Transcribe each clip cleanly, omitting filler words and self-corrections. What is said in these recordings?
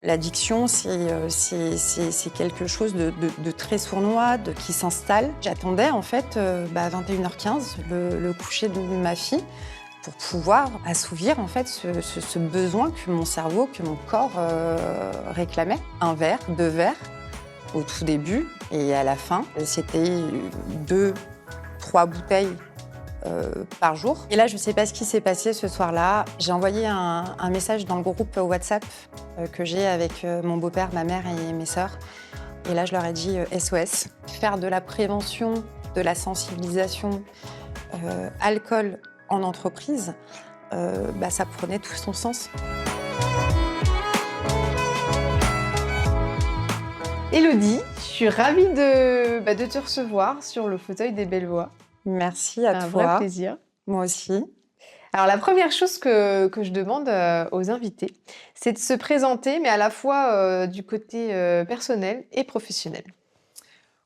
L'addiction, c'est quelque chose de très sournois, qui s'installe. J'attendais en fait à 21h15 le coucher de ma fille pour pouvoir assouvir en fait ce besoin que mon cerveau, que mon corps réclamait. Un verre, 2 verres au tout début et à la fin, c'était 2, 3 bouteilles par jour. Et là, je ne sais pas ce qui s'est passé ce soir-là. J'ai envoyé un message dans le groupe WhatsApp que j'ai avec mon beau-père, ma mère et mes sœurs. Et là, je leur ai dit SOS. Faire de la prévention, de la sensibilisation, alcool en entreprise, ça prenait tout son sens. Élodie, je suis ravie de te recevoir sur le fauteuil des Belles Voix. Merci à toi. Un vrai plaisir. Moi aussi. Alors, la première chose que je demande aux invités, c'est de se présenter, mais à la fois du côté personnel et professionnel.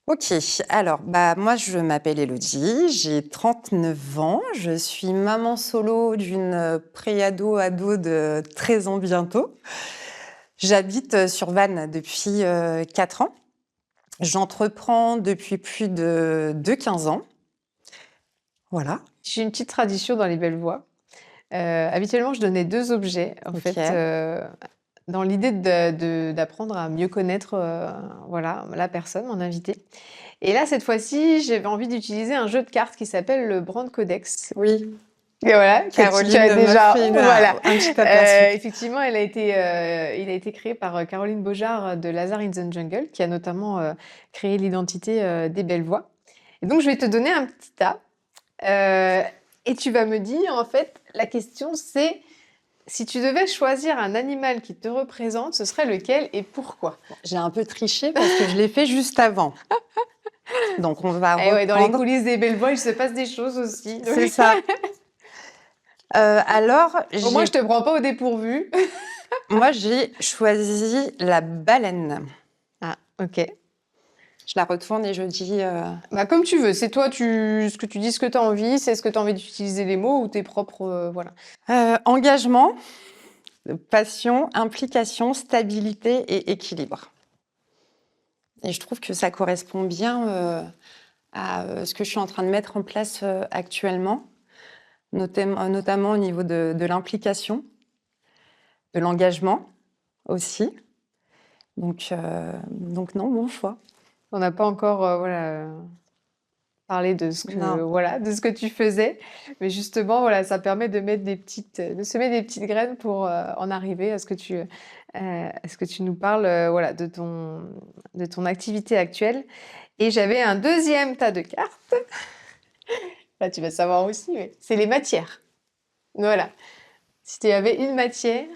Ok, alors moi je m'appelle Élodie, j'ai 39 ans, je suis maman solo d'une pré-ado de 13 ans bientôt. J'habite sur Vannes depuis 4 ans. J'entreprends depuis plus de 15 ans. Voilà. J'ai une petite tradition dans les Belles Voix. Habituellement, je donnais 2 objets, en fait, dans l'idée d'apprendre à mieux connaître la personne, mon invité. Et là, cette fois-ci, j'avais envie d'utiliser un jeu de cartes qui s'appelle le Brand Codex. Oui. Et voilà, Caroline tu as déjà fait un petit aperçu. Effectivement, il a été créé par Caroline Beaujard de Lazare in the Jungle, qui a notamment créé l'identité des Belles Voix. Et donc, je vais te donner un petit tas. Et tu vas me dire, en fait, la question c'est, si tu devais choisir un animal qui te représente, ce serait lequel et pourquoi? J'ai un peu triché parce que je l'ai fait juste avant. Donc on va reprendre. Dans les coulisses des Belles Voix, il se passe des choses aussi. Donc... C'est ça. Alors, au moins, je te prends pas au dépourvu. Moi, j'ai choisi la baleine. Ah, ok. Je la retourne et je dis... comme tu veux, c'est toi, ce que tu dis, ce que tu as envie, c'est ce que tu as envie d'utiliser les mots ou tes propres... engagement, passion, implication, stabilité et équilibre. Et je trouve que ça correspond bien à ce que je suis en train de mettre en place actuellement, notamment au niveau de l'implication, de l'engagement aussi. Donc non, bon choix. On n'a pas encore parlé de ce que tu faisais, mais justement ça permet de semer des petites graines pour en arriver à ce que tu nous parles de ton activité actuelle. Et j'avais un deuxième tas de cartes. Là, tu vas savoir aussi, mais c'est les matières. Voilà. Si tu avais une matière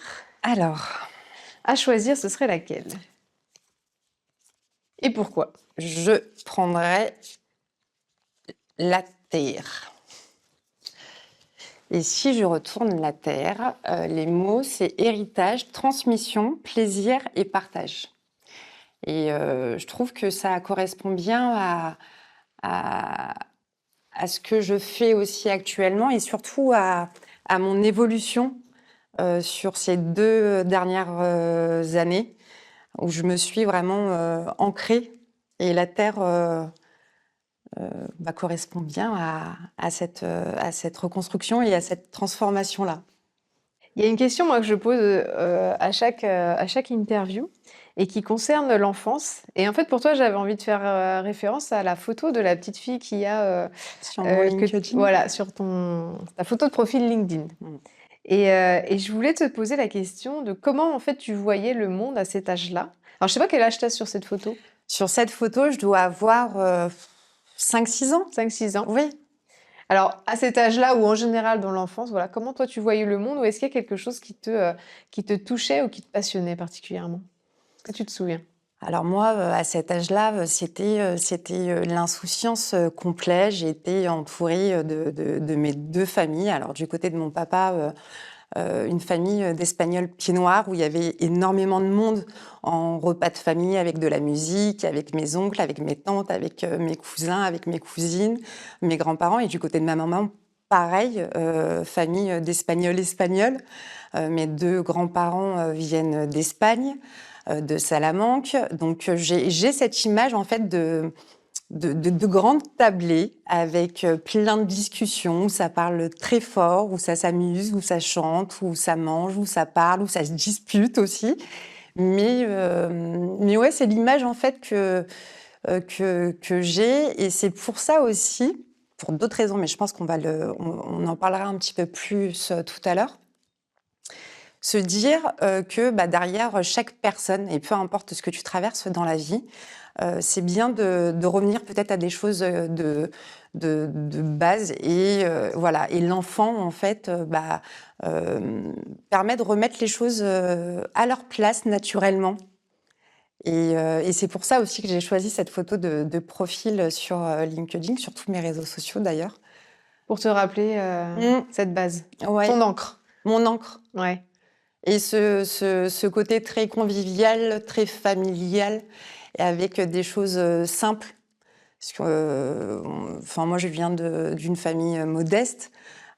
à choisir, ce serait laquelle? Et pourquoi? Je prendrais la terre. Et si je retourne la terre, les mots, c'est héritage, transmission, plaisir et partage. Et je trouve que ça correspond bien à ce que je fais aussi actuellement et surtout à mon évolution sur ces 2 dernières années où je me suis vraiment ancrée et la terre correspond bien à cette reconstruction et à cette transformation-là. Il y a une question moi, que je pose à chaque interview et qui concerne l'enfance. Et en fait, pour toi, j'avais envie de faire référence à la photo de la petite fille qu'il y a sur mon LinkedIn. sur ta photo de profil LinkedIn. Et je voulais te poser la question de comment en fait tu voyais le monde à cet âge-là. Alors, je sais pas quel âge tu as sur cette photo. Sur cette photo, je dois avoir 5-6 ans. 5-6 ans. Oui. Alors, à cet âge-là, ou en général dans l'enfance, comment toi tu voyais le monde, ou est-ce qu'il y a quelque chose qui te touchait ou qui te passionnait particulièrement? Est-ce que tu te souviens? Alors moi, à cet âge-là, c'était l'insouciance complète. J'ai été entourée de mes 2 familles. Alors du côté de mon papa, une famille d'Espagnols pieds noirs où il y avait énormément de monde en repas de famille avec de la musique, avec mes oncles, avec mes tantes, avec mes cousins, avec mes cousines, mes grands-parents. Et du côté de ma maman, pareil, famille d'Espagnols. Mes 2 grands-parents viennent d'Espagne, de Salamanque. Donc, j'ai cette image, en fait, de grandes tablées avec plein de discussions où ça parle très fort, où ça s'amuse, où ça chante, où ça mange, où ça parle, où ça se dispute aussi. Mais ouais, c'est l'image, en fait, que j'ai. Et c'est pour ça aussi, pour d'autres raisons, mais je pense on en parlera un petit peu plus tout à l'heure, se dire que derrière chaque personne, et peu importe ce que tu traverses dans la vie, c'est bien de revenir peut-être à des choses de base. Et voilà. Et l'enfant, en fait, permet de remettre les choses à leur place naturellement. Et c'est pour ça aussi que j'ai choisi cette photo de profil sur LinkedIn, sur tous mes réseaux sociaux d'ailleurs. Pour te rappeler cette base, Ouais, ton encre. mon encre. Ouais. Et ce côté très convivial, très familial, et avec des choses simples. Parce que, enfin, moi, je viens d'une famille modeste.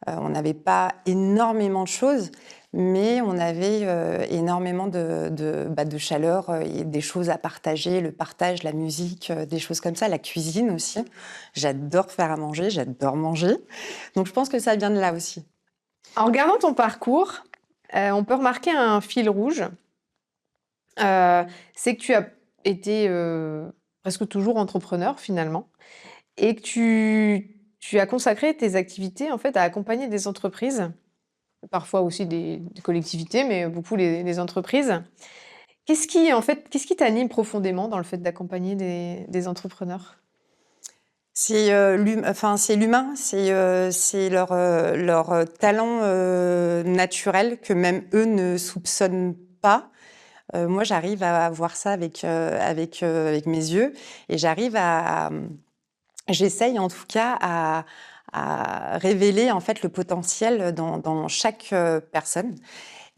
On n'avait pas énormément de choses, mais on avait énormément de chaleur et des choses à partager, le partage, la musique, des choses comme ça, la cuisine aussi. J'adore faire à manger, j'adore manger. Donc, je pense que ça vient de là aussi. En regardant ton parcours, on peut remarquer un fil rouge. C'est que tu as été presque toujours entrepreneur finalement et que tu as consacré tes activités en fait à accompagner des entreprises, parfois aussi des collectivités, mais beaucoup les entreprises. Qu'est-ce qui t'anime profondément dans le fait d'accompagner des entrepreneurs? C'est c'est l'humain, c'est leur talent naturel que même eux ne soupçonnent pas. Moi, j'arrive à voir ça avec mes yeux, et j'essaye en tout cas à révéler en fait le potentiel dans chaque personne.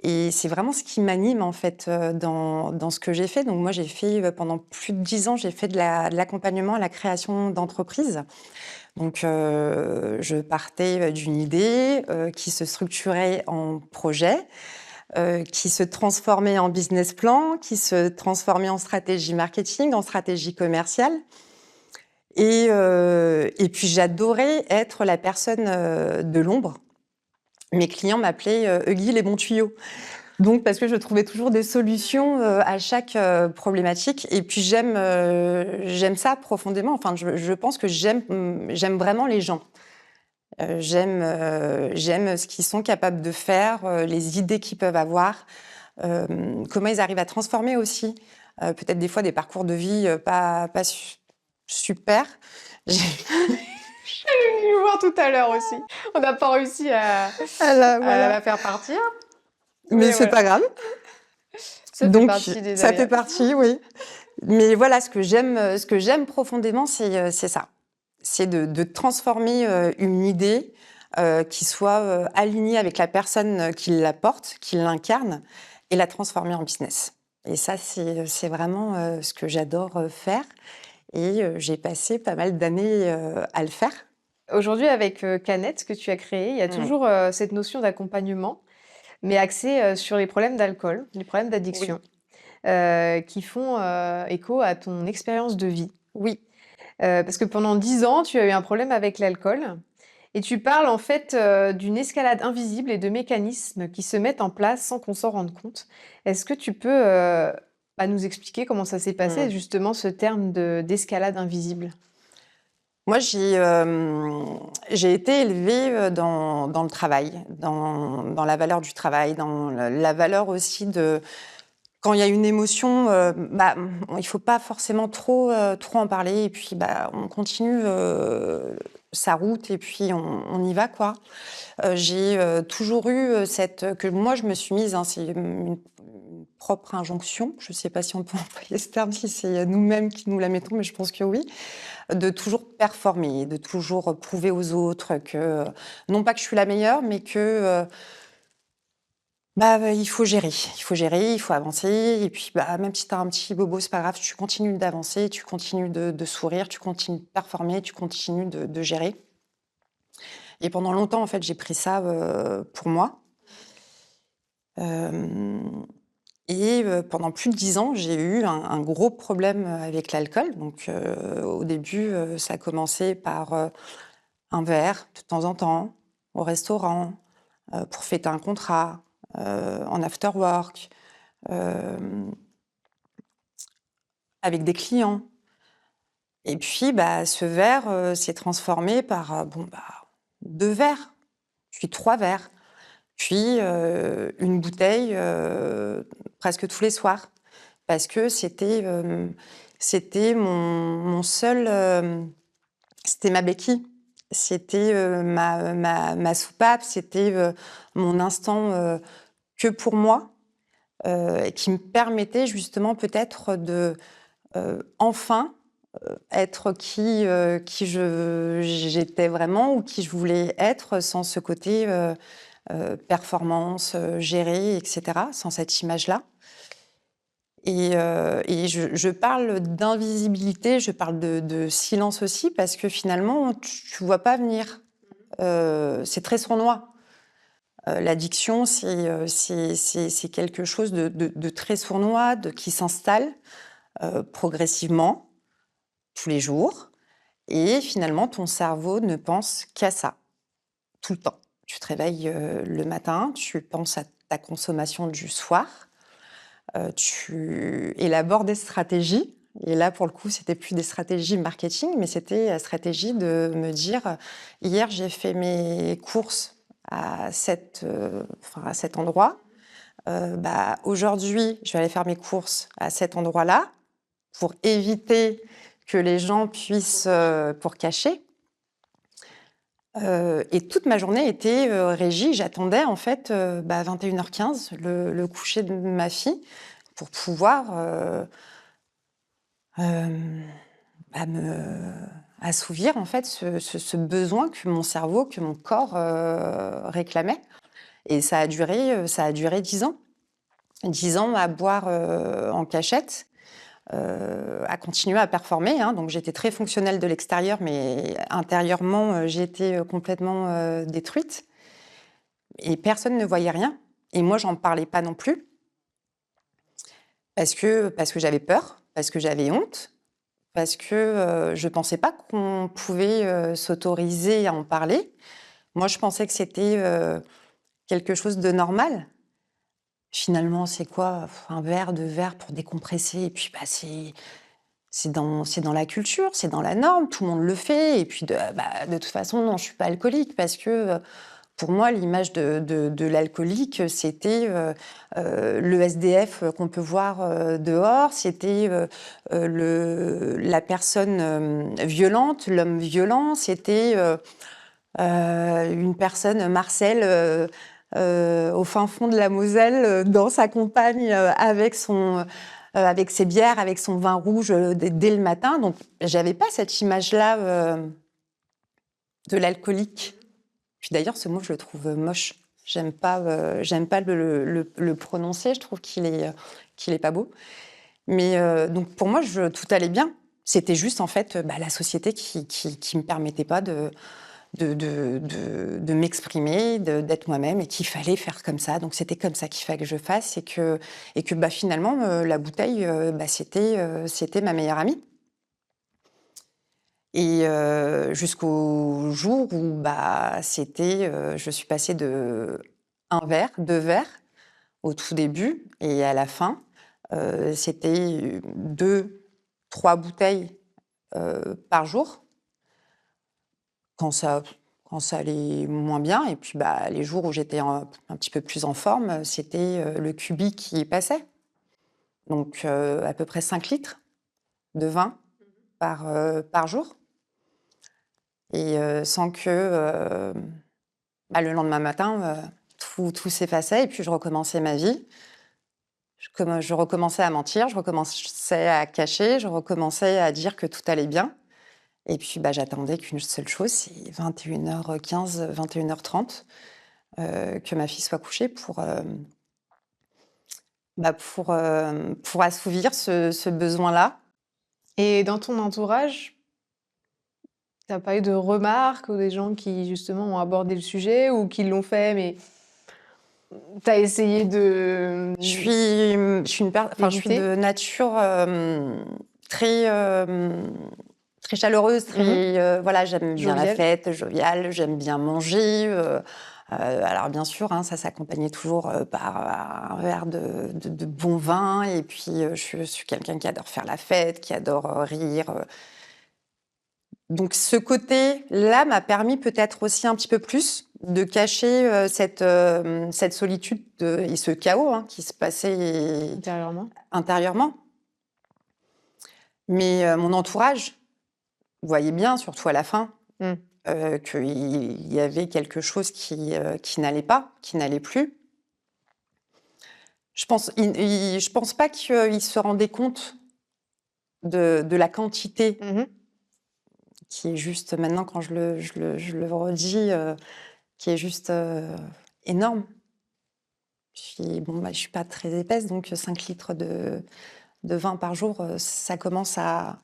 Et c'est vraiment ce qui m'anime en fait dans ce que j'ai fait. Donc moi, j'ai fait pendant plus de 10 ans, j'ai fait de l'accompagnement à la création d'entreprises. Donc je partais d'une idée qui se structurait en projet, qui se transformait en business plan, qui se transformait en stratégie marketing, en stratégie commerciale. Et puis j'adorais être la personne de l'ombre. Mes clients m'appelaient Huggy les bons tuyaux. Donc, parce que je trouvais toujours des solutions à chaque problématique. Et puis, j'aime ça profondément. Enfin, je pense que j'aime vraiment les gens. J'aime ce qu'ils sont capables de faire, les idées qu'ils peuvent avoir, comment ils arrivent à transformer aussi, peut-être des fois des parcours de vie pas super. Je suis venue voir tout à l'heure aussi. On n'a pas réussi à Voilà. la faire partir. Mais c'est pas grave. Ça fait partie des ça aléas. fait partie, oui. Mais voilà, ce que j'aime profondément, c'est ça. C'est de transformer une idée qui soit alignée avec la personne qui la porte, qui l'incarne, et la transformer en business. Et ça, c'est vraiment ce que j'adore faire. Et j'ai passé pas mal d'années à le faire. Aujourd'hui, avec Canette, que tu as créé, il y a toujours cette notion d'accompagnement, mais axée sur les problèmes d'alcool, les problèmes d'addiction, qui font écho à ton expérience de vie. Oui. Parce que pendant 10 ans, tu as eu un problème avec l'alcool. Et tu parles en fait d'une escalade invisible et de mécanismes qui se mettent en place sans qu'on s'en rende compte. Est-ce que tu peux nous expliquer comment ça s'est passé, justement, ce terme d'escalade invisible? Moi, j'ai été élevée dans le travail, dans la valeur du travail, dans la valeur aussi de... Quand il y a une émotion, il ne faut pas forcément trop en parler, et puis on continue sa route, et puis on y va, quoi. J'ai toujours eu que moi je me suis mise, hein, c'est une propre injonction, je ne sais pas si on peut employer ce terme, si c'est nous-mêmes qui nous la mettons, mais je pense que oui, de toujours performer, de toujours prouver aux autres que, non pas que je suis la meilleure, mais que il faut gérer, il faut avancer, et puis même si tu as un petit bobo, c'est pas grave, tu continues d'avancer, tu continues de sourire, tu continues de performer, tu continues de gérer. Et pendant longtemps, en fait, j'ai pris ça, pour moi. Hem et pendant plus de 10 ans, j'ai eu un gros problème avec l'alcool. Donc au début, ça a commencé par, un verre de temps en temps, au restaurant, pour fêter un contrat, en after work, hem, avec des clients. Et puis, bah, ce verre, s'est transformé par, 2 verres, puis 3 verres, puis, une bouteille, presque tous les soirs. Parce que c'était mon seul, c'était ma béquille. C'était, ma soupape, c'était, mon instant, que pour moi, et qui me permettait justement peut-être de, enfin, être qui j'étais vraiment ou qui je voulais être sans ce côté, performance, gérer et cetera, sans cette image-là. Et je parle d'invisibilité, je parle de silence aussi parce que finalement tu vois pas venir. C'est très sournois. L'addiction, c'est quelque chose de très sournois, qui s'installe, progressivement, tous les jours et finalement ton cerveau ne pense qu'à ça, tout le temps. Tu te réveilles, le matin, tu penses à ta consommation du soir. Tu élabores des stratégies et là, pour le coup, c'était plus des stratégies marketing, mais c'était la stratégie de me dire: «Hier, j'ai fait mes courses à cet endroit. Aujourd'hui, je vais aller faire mes courses à cet endroit-là pour éviter que les gens puissent, pour cacher». Et toute ma journée était, régie. J'attendais en fait, 21h15, le coucher de ma fille pour pouvoir, hem, me assouvir en fait ce besoin que mon cerveau, que mon corps, réclamait. Et ça a duré 10 ans. 10 ans à boire, en cachette, à continuer à performer, hein. Donc j'étais très fonctionnelle de l'extérieur, mais intérieurement, j'étais, complètement, détruite et personne ne voyait rien et moi j'en parlais pas non plus parce que j'avais peur, parce que j'avais honte, parce que, je pensais pas qu'on pouvait, s'autoriser à en parler. Moi, je pensais que c'était, quelque chose de normal. Finalement, c'est quoi? Un verre, 2 verres pour décompresser et puis, c'est dans la culture, c'est dans la norme, tout le monde le fait et puis de toute façon, non, je suis pas alcoolique parce que, pour moi, l'image de l'alcoolique, c'était, le SDF qu'on peut voir, dehors, c'était, la personne, violente, l'homme violent, c'était, une personne, Marcel, au fin fond de la Moselle, dans sa campagne, avec ses bières, avec son vin rouge, dès le matin. Donc j'avais pas cette image-là, de l'alcoolique. Puis d'ailleurs, ce mot, je le trouve moche. J'aime pas le prononcer. Je trouve qu'il est pas beau. Mais donc pour moi, tout allait bien. C'était juste en fait, la société qui me permettait pas de m'exprimer, d'être moi-même et qu'il fallait faire comme ça. Donc c'était comme ça qu'il fallait que je fasse et que finalement, la bouteille, c'était ma meilleure amie. Et jusqu'au jour où, je suis passée de un verre, 2 verres au tout début et à la fin, c'était 2-3 bouteilles, par jour quand ça quand ça allait moins bien et puis, les jours où j'étais un petit peu plus en forme, c'était, le cubi qui passait. Donc à peu près 5 litres de vin par jour et sans que, le lendemain matin, tout s'effaçait et puis je recommençais ma vie. Je recommençais à mentir, je recommençais à cacher, je recommençais à dire que tout allait bien et puis, j'attendais qu'une seule chose, c'est 21h15, 21h30, que ma fille soit couchée pour assouvir ce besoin-là. Et dans ton entourage, tu pas eu de remarques ou des gens qui justement ont abordé le sujet ou qui l'ont fait, mais tu as essayé de, Je suis d'éviter? de nature très, très chaleureuse, Mmh. très, voilà, j'aime bien la Jovial? fête, joviale, j'aime bien manger. Alors bien sûr, hein, ça s'accompagnait toujours par un verre de bon vin. Et puis, je suis quelqu'un qui adore faire la fête, qui adore rire. Donc ce côté-là m'a permis peut-être aussi un petit peu plus de cacher cette solitude et ce chaos hein, qui se passait Intérieurement? intérieurement. Mais mon entourage voyait bien, surtout à la fin, Mmh. qu'il y avait quelque chose qui n'allait pas, qui n'allait plus. Je pense pas qu'il se rendait compte de la quantité Mmh. qui est juste, maintenant quand je le redis, qui est juste énorme. Je suis pas très épaisse, donc 5 litres de vin par jour, ça commence à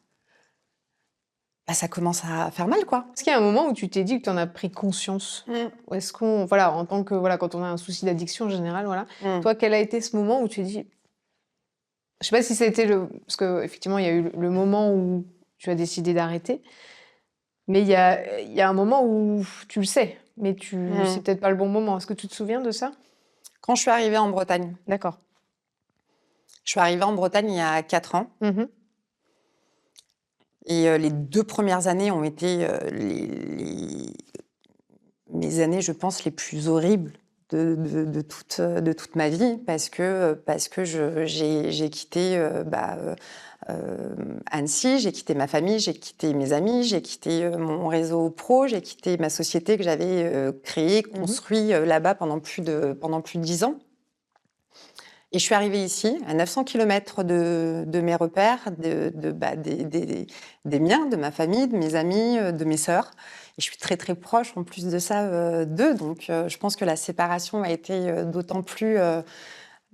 faire mal, quoi. Est-ce qu'il y a un moment où tu t'es dit que tu en as pris conscience? Mmh. Ou est-ce qu'on voilà, en tant que voilà, quand on a un souci d'addiction en général, voilà. Mmh. Toi, quel a été ce moment où tu t'es dit je sais pas si ça a été le parce qu'effectivement, il y a eu le moment où tu as décidé d'arrêter, mais il y a un moment où tu le sais, mais c'est Mmh. peut-être pas le bon moment. Est-ce que tu te souviens de ça? Quand je suis arrivée en Bretagne, D'accord. je suis arrivée en Bretagne il y a 4 ans Mmh. et les 2 premières années ont été, les mes années, je pense, les plus horribles de toute ma vie parce que j'ai quitté, Annecy, j'ai quitté ma famille, j'ai quitté mes amis, j'ai quitté, mon réseau pro, j'ai quitté ma société que j'avais, créée, Mmh. construit, là-bas pendant plus de 10 ans. Et je suis arrivée ici, à 900 kilomètres de mes repères, des miens, de ma famille, de mes amis, de mes sœurs. Et je suis très, très proche, en plus de ça, d'eux. Donc, je pense que la séparation a été d'autant plus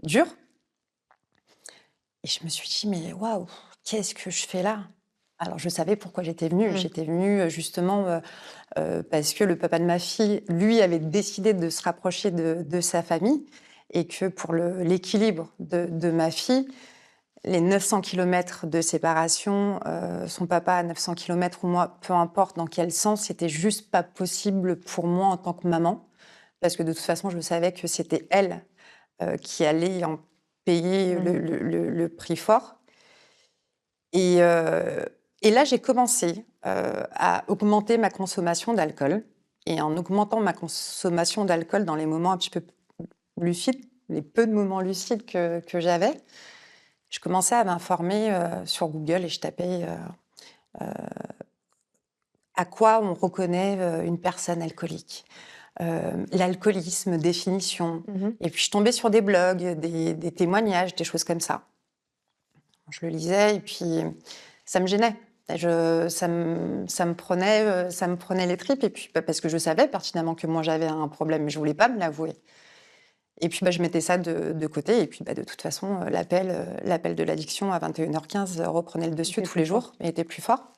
dure. Et je me suis dit, mais waouh, qu'est-ce que je fais là? Alors, je savais pourquoi j'étais venue. Mmh. J'étais venue justement parce que le papa de ma fille, lui, avait décidé de se rapprocher de sa famille et que pour l'équilibre de ma fille, les 900 kilomètres de séparation, son papa à 900 kilomètres ou moi, peu importe dans quel sens, c'était juste pas possible pour moi en tant que maman. Parce que de toute façon, je savais que c'était elle qui allait en payer Mmh. le prix fort. Et, euh, et là, j'ai commencé à augmenter ma consommation d'alcool. Et en augmentant ma consommation d'alcool dans les moments un petit peu lucides, les peu de moments lucides que j'avais, je commençais à m'informer sur Google et je tapais à quoi on reconnaît une personne alcoolique. L'alcoolisme, définition. Mmh. Et puis je tombais sur des blogs, des témoignages, des choses comme ça. Je le lisais et puis ça me gênait. Ça me prenait les tripes. Et puis parce que je savais pertinemment que moi j'avais un problème, mais je voulais pas me l'avouer. Et puis je mettais ça de côté. Et puis de toute façon, l'appel de l'addiction à 21h15 reprenait le dessus C'était tous plus les fort. jours et était plus fort.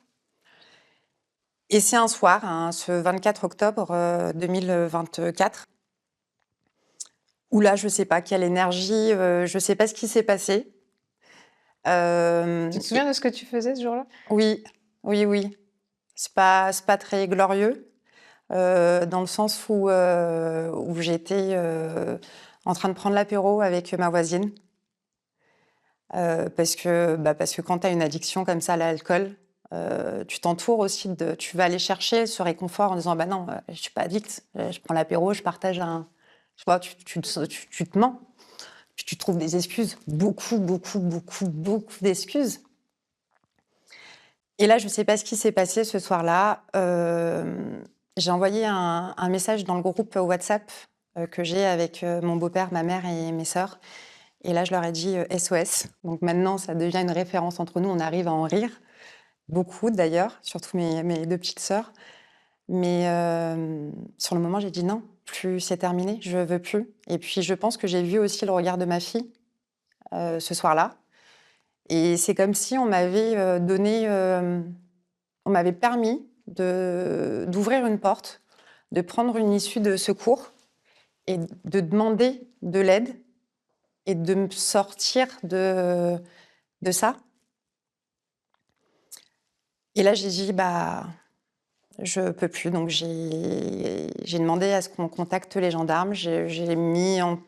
Et c'est un soir, hein, ce 24 octobre 2024, où là, je sais pas quelle énergie, je sais pas ce qui s'est passé. Tu te Et souviens de ce que tu faisais ce jour-là? oui, oui, oui. C'est pas très glorieux, dans le sens où j'étais, en train de prendre l'apéro avec ma voisine, parce que quand tu as une addiction comme ça à l'alcool, tu t'entoures aussi tu vas aller chercher ce réconfort en disant: «Bah non, je suis pas addict, je prends l'apéro, je partage un». Tu vois? Tu te mens, puis tu trouves des excuses, beaucoup, beaucoup, beaucoup, beaucoup d'excuses. Et là, je sais pas ce qui s'est passé ce soir-là. J'ai envoyé un message dans le groupe WhatsApp que j'ai avec mon beau-père, ma mère et mes sœurs. Et là, je leur ai dit SOS. Donc maintenant, ça devient une référence entre nous. On arrive à en rire, beaucoup d'ailleurs, surtout mes deux petites sœurs. Mais sur le moment, j'ai dit non, plus c'est terminé, je veux plus. Et puis, je pense que j'ai vu aussi le regard de ma fille ce soir-là. Et c'est comme si on m'avait on m'avait permis d'ouvrir une porte, de prendre une issue de secours et de demander de l'aide et de me sortir de ça. Et là, j'ai dit, bah, je peux plus. Donc, j'ai demandé à ce qu'on contacte les gendarmes. J'ai mis en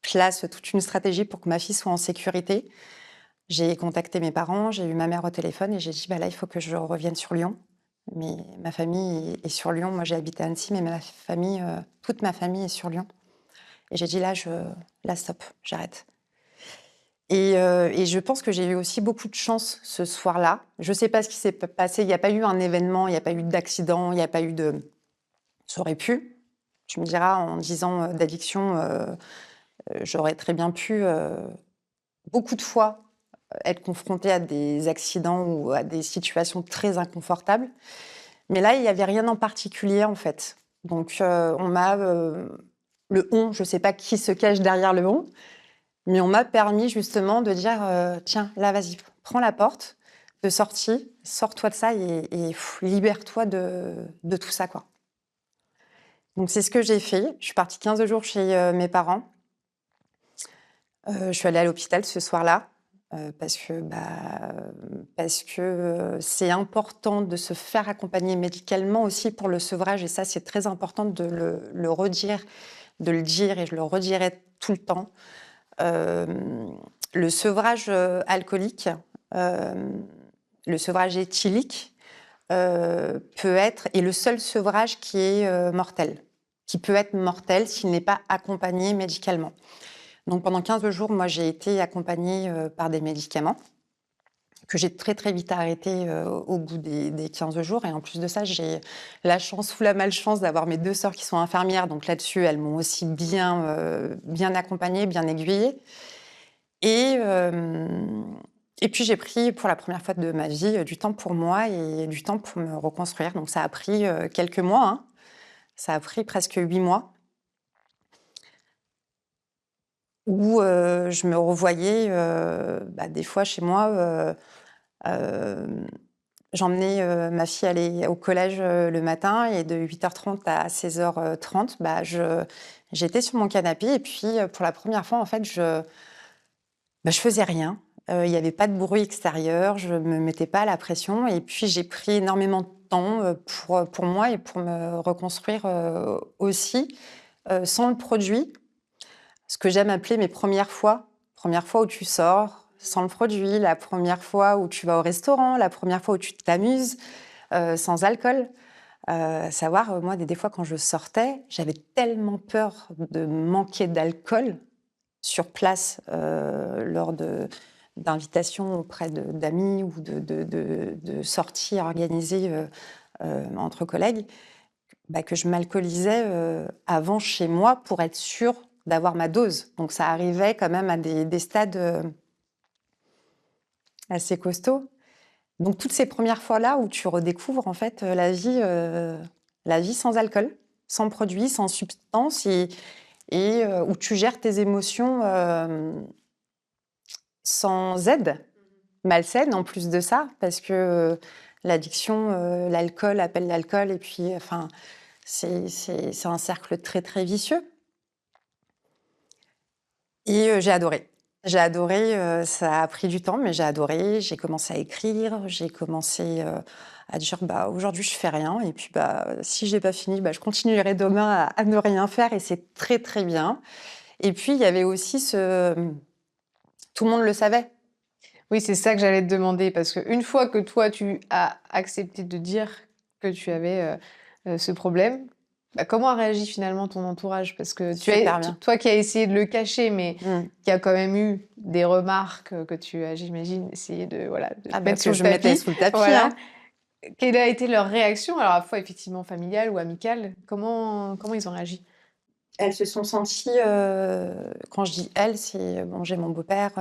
place toute une stratégie pour que ma fille soit en sécurité. J'ai contacté mes parents, j'ai eu ma mère au téléphone et j'ai dit, bah là, il faut que je revienne sur Lyon. Mais ma famille est sur Lyon. Moi, j'ai habité à Annecy, mais ma famille, toute ma famille est sur Lyon. Et j'ai dit, là, stop, j'arrête. Et je pense que j'ai eu aussi beaucoup de chance ce soir-là. Je ne sais pas ce qui s'est passé. Il n'y a pas eu un événement, il n'y a pas eu d'accident, il n'y a pas eu de... Ça aurait pu. Tu me diras, en 10 ans d'addiction, j'aurais très bien pu, beaucoup de fois, être confrontée à des accidents ou à des situations très inconfortables. Mais là, il n'y avait rien en particulier, en fait. Donc, on m'a... le on, je ne sais pas qui se cache derrière le on, mais on m'a permis justement de dire, tiens, là, vas-y, prends la porte de sortie, sors-toi de ça et libère-toi de tout ça, quoi. Donc, c'est ce que j'ai fait. Je suis partie 15 jours chez mes parents. Je suis allée à l'hôpital ce soir-là parce que c'est important de se faire accompagner médicalement aussi pour le sevrage. Et ça, c'est très important de le redire, de le dire, et je le redirai tout le temps. Le sevrage alcoolique, le sevrage éthylique peut être, et le seul sevrage qui est mortel, qui peut être mortel s'il n'est pas accompagné médicalement. Donc pendant 15 jours, moi j'ai été accompagnée par des médicaments que j'ai très très vite arrêté au bout des 15 jours. Et en plus de ça, j'ai la chance ou la malchance d'avoir mes 2 sœurs qui sont infirmières. Donc là-dessus, elles m'ont aussi bien accompagnée, bien aiguillée. Et, et puis j'ai pris pour la première fois de ma vie du temps pour moi et du temps pour me reconstruire. Donc ça a pris quelques mois, hein. Ça a pris presque 8 mois où je me revoyais des fois chez moi. J'emmenais ma fille aller au collège le matin et de 8h30 à 16h30, j'étais sur mon canapé et puis pour la première fois, en fait, je faisais rien. Il n'y avait pas de bruit extérieur, je ne me mettais pas la pression et puis j'ai pris énormément de temps pour moi et pour me reconstruire aussi sans le produit. Ce que j'aime appeler mes première fois où tu sors sans le produit, la première fois où tu vas au restaurant, la première fois où tu t'amuses sans alcool. Moi, des fois, quand je sortais, j'avais tellement peur de manquer d'alcool sur place lors d'invitations auprès d'amis ou de sorties organisées entre collègues, que je m'alcoolisais avant chez moi pour être sûre d'avoir ma dose. Donc ça arrivait quand même à des stades assez costauds. Donc toutes ces premières fois-là où tu redécouvres en fait la vie sans alcool, sans produit, sans substance et où tu gères tes émotions sans aide malsaine en plus de ça, parce que l'addiction, l'alcool appelle l'alcool et puis enfin c'est un cercle très très vicieux. Et j'ai adoré. J'ai adoré, ça a pris du temps, mais j'ai adoré. J'ai commencé à écrire, j'ai commencé à dire aujourd'hui je fais rien, et puis si j'ai pas fini, je continuerai demain à ne rien faire, et c'est très très bien. Et puis il y avait aussi tout le monde le savait. Oui, c'est ça que j'allais te demander, parce qu'une fois que toi, tu as accepté de dire que tu avais ce problème, comment a réagi finalement ton entourage? Parce que Super bien. toi qui as essayé de le cacher, mais Mm. qui a quand même eu des remarques que tu as, j'imagine, essayé de, voilà, de mettre Que sous le je mettais tapis. sous le tapis, Voilà. hein. Quelle a été leur réaction? Alors, à la fois effectivement familiale ou amicale. Comment ils ont réagi? Elles se sont senties, quand je dis elles, c'est j'ai mon beau-père,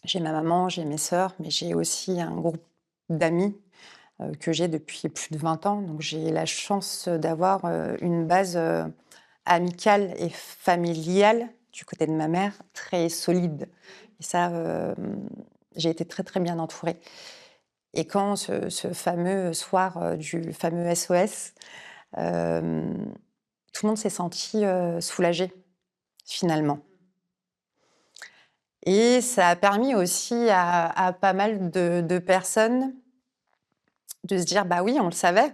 j'ai ma maman, j'ai mes sœurs, mais j'ai aussi un groupe d'amis que j'ai depuis plus de 20 ans. Donc j'ai la chance d'avoir une base amicale et familiale du côté de ma mère très solide. Et ça, j'ai été très très bien entourée. Et quand ce fameux soir du fameux SOS, euh, tout le monde s'est senti soulagé, finalement. Et ça a permis aussi à pas mal de personnes de se dire, bah oui, on le savait,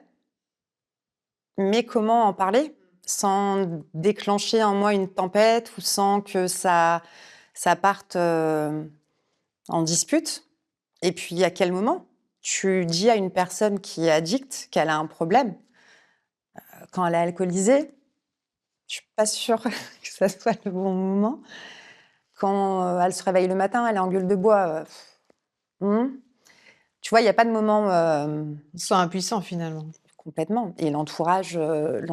mais comment en parler sans déclencher en moi une tempête ou sans que ça parte en dispute. Et puis, à quel moment tu dis à une personne qui est addicte qu'elle a un problème quand elle est alcoolisée? Je suis pas sûre que ça soit le bon moment. Quand elle se réveille le matin, elle est en gueule de bois. Tu vois, il n'y a pas de moment Ils sont impuissants finalement. complètement. Et l'entourage de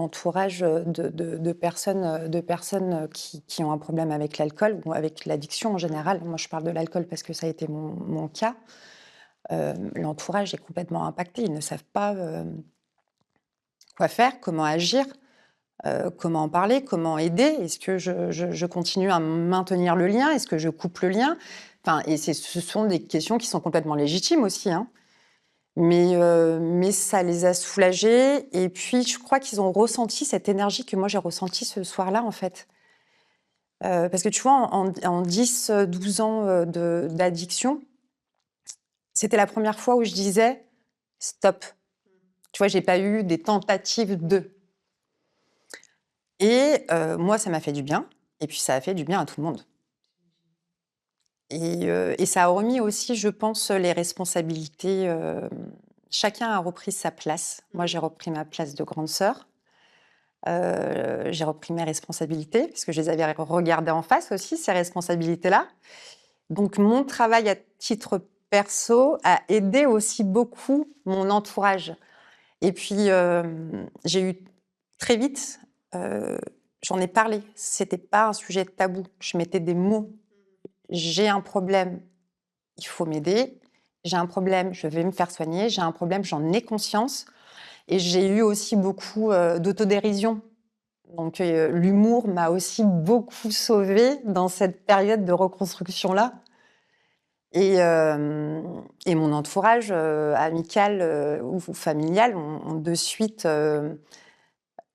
personnes qui ont un problème avec l'alcool ou avec l'addiction en général. Moi, je parle de l'alcool parce que ça a été mon cas. L'entourage est complètement impacté. Ils ne savent pas quoi faire, comment agir, comment en parler, comment aider. Est-ce que je continue à maintenir le lien? Est-ce que je coupe le lien? Enfin, et ce sont des questions qui sont complètement légitimes aussi, hein. Mais ça les a soulagés. Et puis, je crois qu'ils ont ressenti cette énergie que moi, j'ai ressentie ce soir-là, en fait. Parce que tu vois, en 10, 12 ans d'addiction, c'était la première fois où je disais « stop ». Tu vois, j'ai pas eu des tentatives de. Et moi, ça m'a fait du bien. Et puis, ça a fait du bien à tout le monde. Et ça a remis aussi, je pense, les responsabilités. Chacun a repris sa place. Moi, j'ai repris ma place de grande sœur. J'ai repris mes responsabilités, parce que je les avais regardées en face aussi, ces responsabilités-là. Donc, mon travail à titre perso a aidé aussi beaucoup mon entourage. Et puis, j'ai eu très vite, j'en ai parlé. C'était pas un sujet tabou. Je mettais des mots. J'ai un problème, il faut m'aider. J'ai un problème, je vais me faire soigner. J'ai un problème, j'en ai conscience. Et j'ai eu aussi beaucoup d'autodérision. Donc, l'humour m'a aussi beaucoup sauvée dans cette période de reconstruction-là. Et mon entourage amical ou familial ont de suite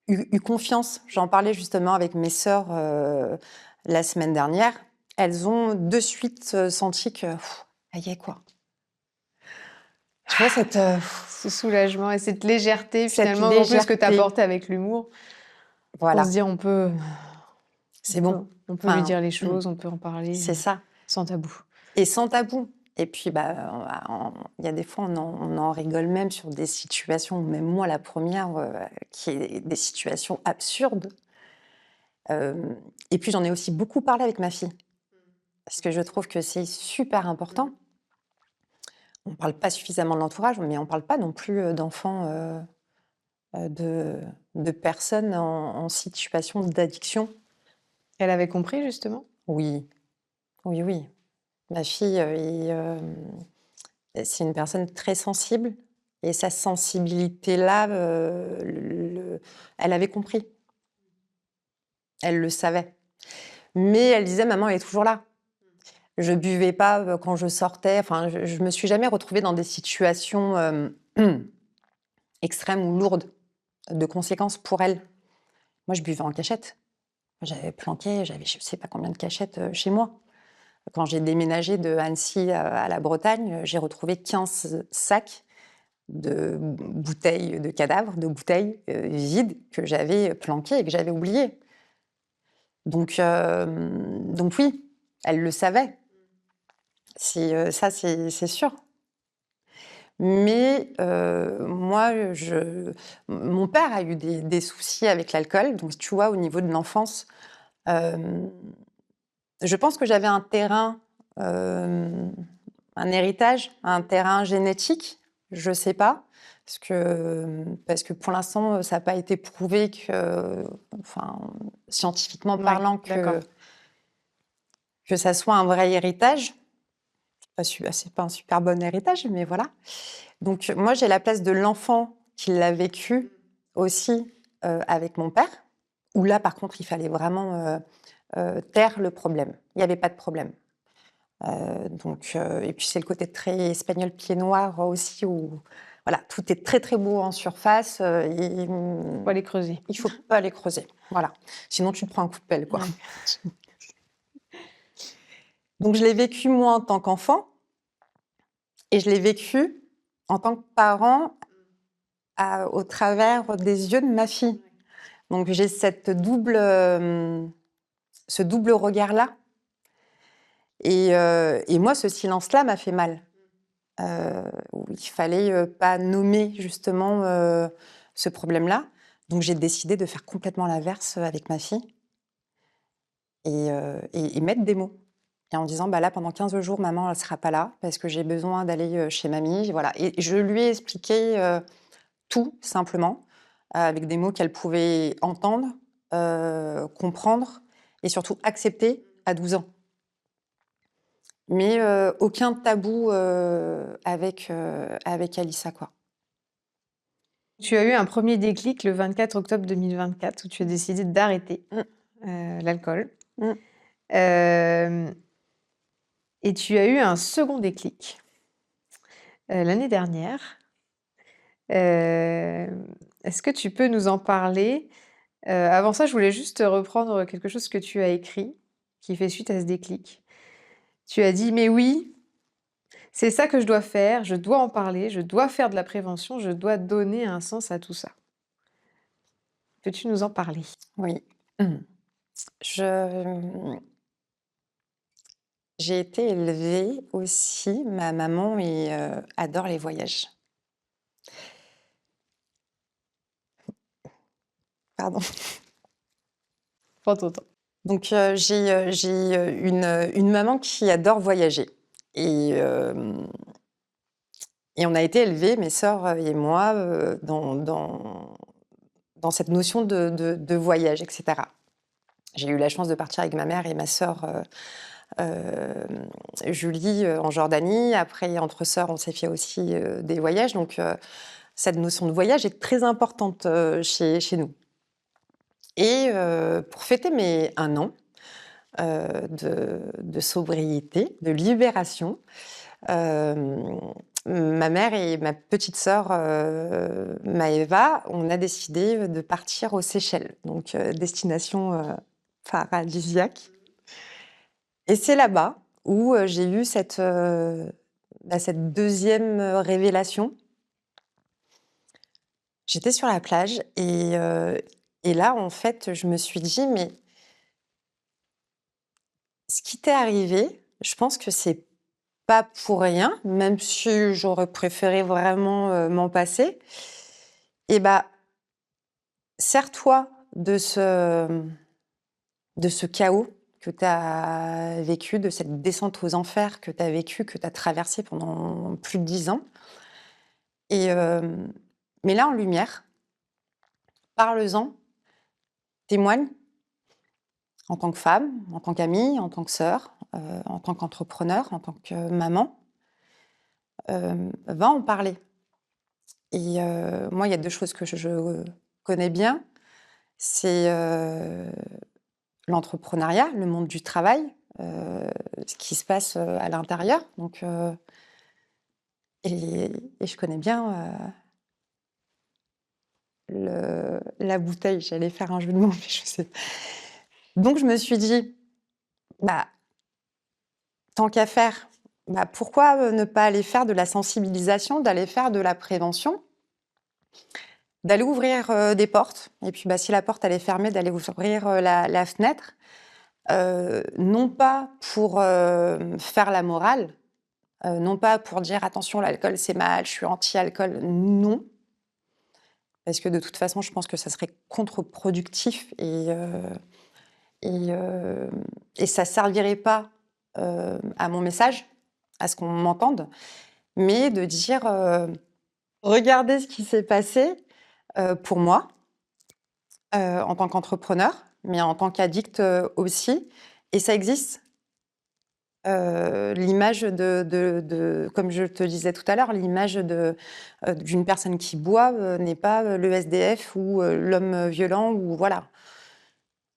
eu confiance. J'en parlais justement avec mes sœurs la semaine dernière. Elles ont de suite senti que, ça y est, quoi. Tu vois, Ce soulagement et cette légèreté cette finalement, en plus que tu as légèreté, apporté avec l'humour, pour se voilà, dire on peut, c'est bon. on peut lui Enfin, dire les choses, on peut en parler c'est ça. sans tabou. Et sans tabou. Et puis, il y a des fois, on en rigole même sur des situations, même moi la première, qui est des situations absurdes. Et puis, j'en ai aussi beaucoup parlé avec ma fille, parce que je trouve que c'est super important. On ne parle pas suffisamment de l'entourage, mais on ne parle pas non plus d'enfants, de personnes en situation d'addiction. Elle avait compris justement? Oui, oui, oui. Ma fille, c'est une personne très sensible. Et sa sensibilité-là, elle avait compris. Elle le savait. Mais elle disait, maman, elle est toujours là. Je buvais pas quand je sortais. Enfin, je me suis jamais retrouvée dans des situations extrêmes ou lourdes de conséquences pour elle. Moi, je buvais en cachette. J'avais planqué, j'avais je sais pas combien de cachettes chez moi. Quand j'ai déménagé de Annecy à la Bretagne, j'ai retrouvé 15 sacs de bouteilles de cadavres, de bouteilles vides que j'avais planquées et que j'avais oubliées. Donc oui, elle le savait. Ça, c'est sûr. Mais moi, mon père a eu des soucis avec l'alcool. Donc, tu vois, au niveau de l'enfance, je pense que j'avais un terrain, un héritage, un terrain génétique. Je ne sais pas. Parce que pour l'instant, ça n'a pas été prouvé enfin, scientifiquement Ouais, parlant, d'accord. que ça soit un vrai héritage. C'est pas un super bon héritage, mais voilà. Donc, moi, j'ai la place de l'enfant qui l'a vécu aussi avec mon père, où là, par contre, il fallait vraiment taire le problème. Il n'y avait pas de problème. Et puis c'est le côté très espagnol pied noir aussi, où voilà, tout est très très beau en surface. Faut aller creuser. Il faut pas les creuser. Voilà. Sinon, tu te prends un coup de pelle, quoi. Ouais. Donc, je l'ai vécu moi en tant qu'enfant et je l'ai vécu en tant que parent au travers des yeux de ma fille. Donc, j'ai ce double regard-là. Et moi, ce silence-là m'a fait mal. Où il fallait pas nommer justement ce problème-là. Donc, j'ai décidé de faire complètement l'inverse avec ma fille et mettre des mots. Et en disant, bah là, pendant 15 jours, maman, elle ne sera pas là parce que j'ai besoin d'aller chez mamie. Voilà. Et je lui ai expliqué tout simplement, avec des mots qu'elle pouvait entendre, comprendre et surtout accepter à 12 ans. Mais aucun tabou avec Alissa, quoi. Tu as eu un premier déclic le 24 octobre 2024 où tu as décidé d'arrêter l'alcool. Et tu as eu un second déclic l'année dernière. Est-ce que tu peux nous en parler? Avant ça, je voulais juste reprendre quelque chose que tu as écrit, qui fait suite à ce déclic. Tu as dit: «Mais oui, c'est ça que je dois faire, je dois en parler, je dois faire de la prévention, je dois donner un sens à tout ça». Peux-tu nous en parler? Oui. Je J'ai été élevée aussi, ma maman adore les voyages. Pardon. Prends ton temps. Donc j'ai une maman qui adore voyager et on a été élevés, mes sœurs et moi, dans cette notion de voyage et cetera. J'ai eu la chance de partir avec ma mère et ma sœur, Julie, en Jordanie. Après, entre sœurs, on s'est fait aussi des voyages. Donc, cette notion de voyage est très importante chez nous. Et pour fêter mes 1 an de sobriété, de libération, ma mère et ma petite sœur Maëva, on a décidé de partir aux Seychelles. Donc, destination paradisiaque. Et c'est là-bas où j'ai eu cette deuxième révélation. J'étais sur la plage et là, en fait, je me suis dit: «Mais ce qui t'est arrivé, je pense que c'est pas pour rien, même si j'aurais préféré vraiment m'en passer. Et bah, sers-toi de ce chaos que tu as vécu, de cette descente aux enfers que tu as vécu, que tu as traversé pendant plus de 10 ans et mets-la en lumière, parle-en, témoigne en tant que femme, en tant qu'amie, en tant que sœur, en tant qu'entrepreneur, en tant que maman. Va en parler et moi, il y a 2 choses que je connais bien, c'est l'entrepreneuriat, le monde du travail, ce qui se passe à l'intérieur. Donc, et je connais bien la bouteille. J'allais faire un jeu de mots, mais je sais. Donc, je me suis dit, bah, tant qu'à faire, bah, pourquoi ne pas aller faire de la sensibilisation, d'aller faire de la prévention, d'aller ouvrir des portes. Et puis, bah, si la porte elle est fermée, d'aller ouvrir la fenêtre. Non pas pour faire la morale, non pas pour dire attention, l'alcool c'est mal, je suis anti-alcool, non. Parce que de toute façon, je pense que ça serait contre-productif et ça servirait pas à mon message, à ce qu'on m'entende, mais de dire regardez ce qui s'est passé pour moi en tant qu'entrepreneur, mais en tant qu'addict aussi, et ça existe. L'image comme je te disais tout à l'heure, l'image d'une personne qui boit n'est pas le SDF ou l'homme violent ou voilà.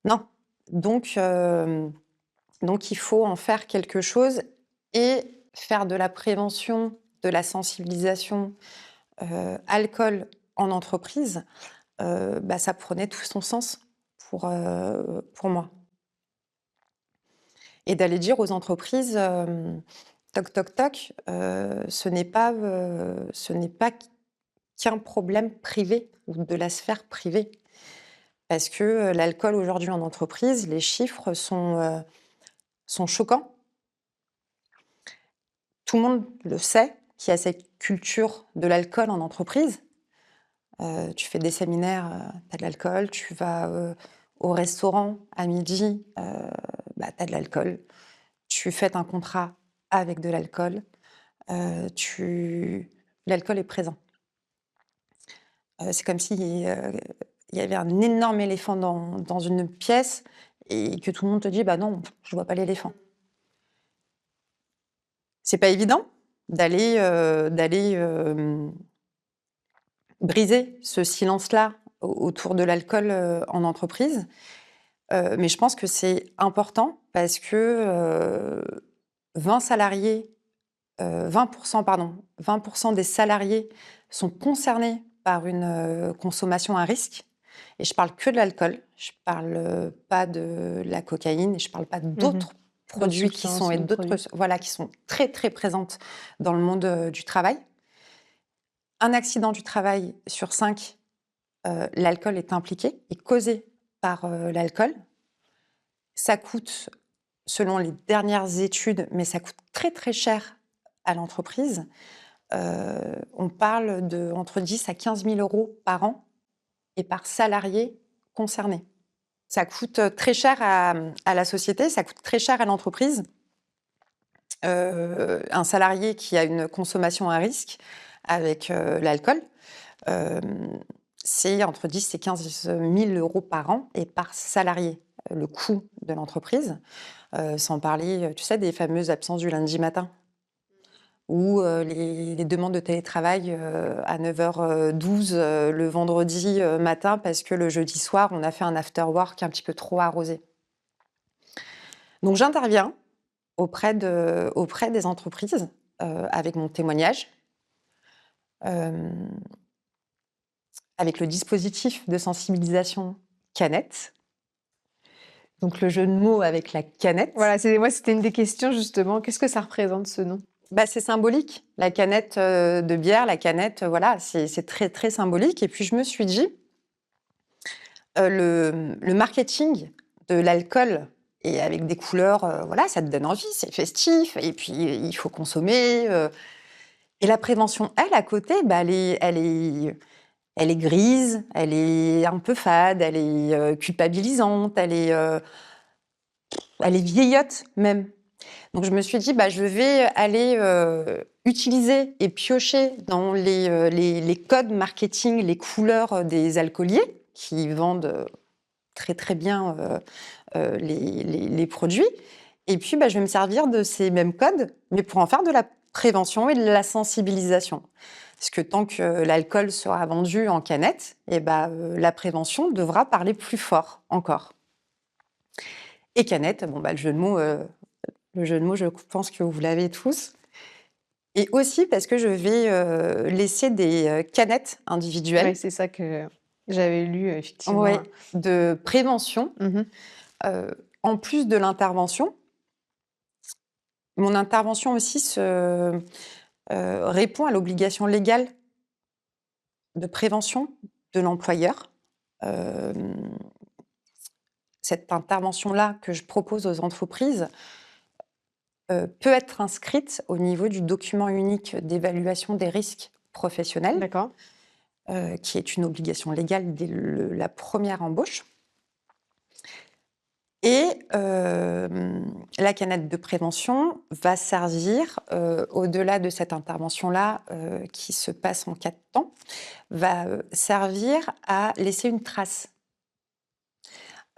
Non. Donc il faut en faire quelque chose et faire de la prévention, de la sensibilisation, alcool en entreprise, bah, ça prenait tout son sens pour moi. Et d'aller dire aux entreprises, toc toc toc, ce n'est pas qu'un problème privé ou de la sphère privée. Parce que, l'alcool aujourd'hui en entreprise, les chiffres sont choquants. Tout le monde le sait, qu'il y a cette culture de l'alcool en entreprise. Tu fais des séminaires, tu as de l'alcool, tu vas, au restaurant à midi, bah, tu as de l'alcool. Tu fêtes un contrat avec de l'alcool, tu l'alcool est présent. C'est comme si, il y avait un énorme éléphant dans une pièce et que tout le monde te dit: «Bah non, je vois pas l'éléphant». C'est pas évident d'aller briser ce silence-là autour de l'alcool, en entreprise, mais je pense que c'est important parce que, 20 salariés, 20 pardon, 20 des salariés sont concernés par une, consommation à risque et je parle que de l'alcool. Je parle, pas de la cocaïne et je parle pas Mmh. d'autres D'autres produits qui sont substances ou et d'autres d'autres produits. voilà, qui sont très, très présentes dans le monde, du travail. Un accident du travail sur 5, l'alcool est impliqué, est causé par, l'alcool. Ça coûte, selon les dernières études, mais ça coûte très, très cher à l'entreprise. On parle de entre 10 à 15 000 € par an et par salarié concerné. Ça coûte, très cher à la société, ça coûte très cher à l'entreprise. Un salarié qui a une consommation à risque avec, l'alcool, hem, c'est entre 10 et 15 000 € par an et par salarié, le coût de l'entreprise. Sans parler, tu sais, des fameuses absences du lundi matin ou les demandes de télétravail, à 9h12, le vendredi, matin parce que le jeudi soir, on a fait un after work un petit peu trop arrosé. Donc j'interviens auprès des entreprises, avec mon témoignage, hem, avec le dispositif de sensibilisation canette. Donc le jeu de mots avec la canette. Voilà, c'était une des questions justement. Qu'est-ce que ça représente ce nom? Bah, c'est symbolique. La canette, de bière, la canette, voilà, c'est très, très symbolique et puis je me suis dit, le marketing de l'alcool et avec des couleurs, voilà, ça te donne envie, c'est festif et puis il faut consommer, et la prévention, elle, à côté, bah, elle est grise, elle est un peu fade, elle est, culpabilisante, elle est vieillotte même. Donc je me suis dit: «Bah, je vais aller, utiliser et piocher dans les codes marketing, les couleurs, des alcooliers qui vendent, très, très bien, les produits et puis, bah, je vais me servir de ces mêmes codes, mais pour en faire de la prévention et de la sensibilisation. Parce que tant que l'alcool sera vendu en canette et bah, la prévention devra parler plus fort encore. Et canette, bon, bah, le jeu de mots, je pense que vous l'avez tous. Et aussi parce que je vais, laisser des, canettes Oui, individuelles, c'est ça que j'avais lu, effectivement. ouais, de prévention. Mmh. En plus de l'intervention, mon intervention aussi répond à l'obligation légale de prévention de l'employeur. Hem, Cette intervention-là que je propose aux entreprises, peut être inscrite au niveau du document unique d'évaluation des risques professionnels, D'accord. qui est une obligation légale dès la première embauche. Et la canette de prévention va servir, au-delà de cette intervention-là, qui se passe en 4 temps, va, servir à laisser une trace.